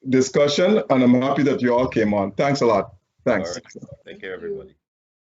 discussion, and I'm happy that you all came on. Thanks a lot. Thanks. All right. Take care, everybody.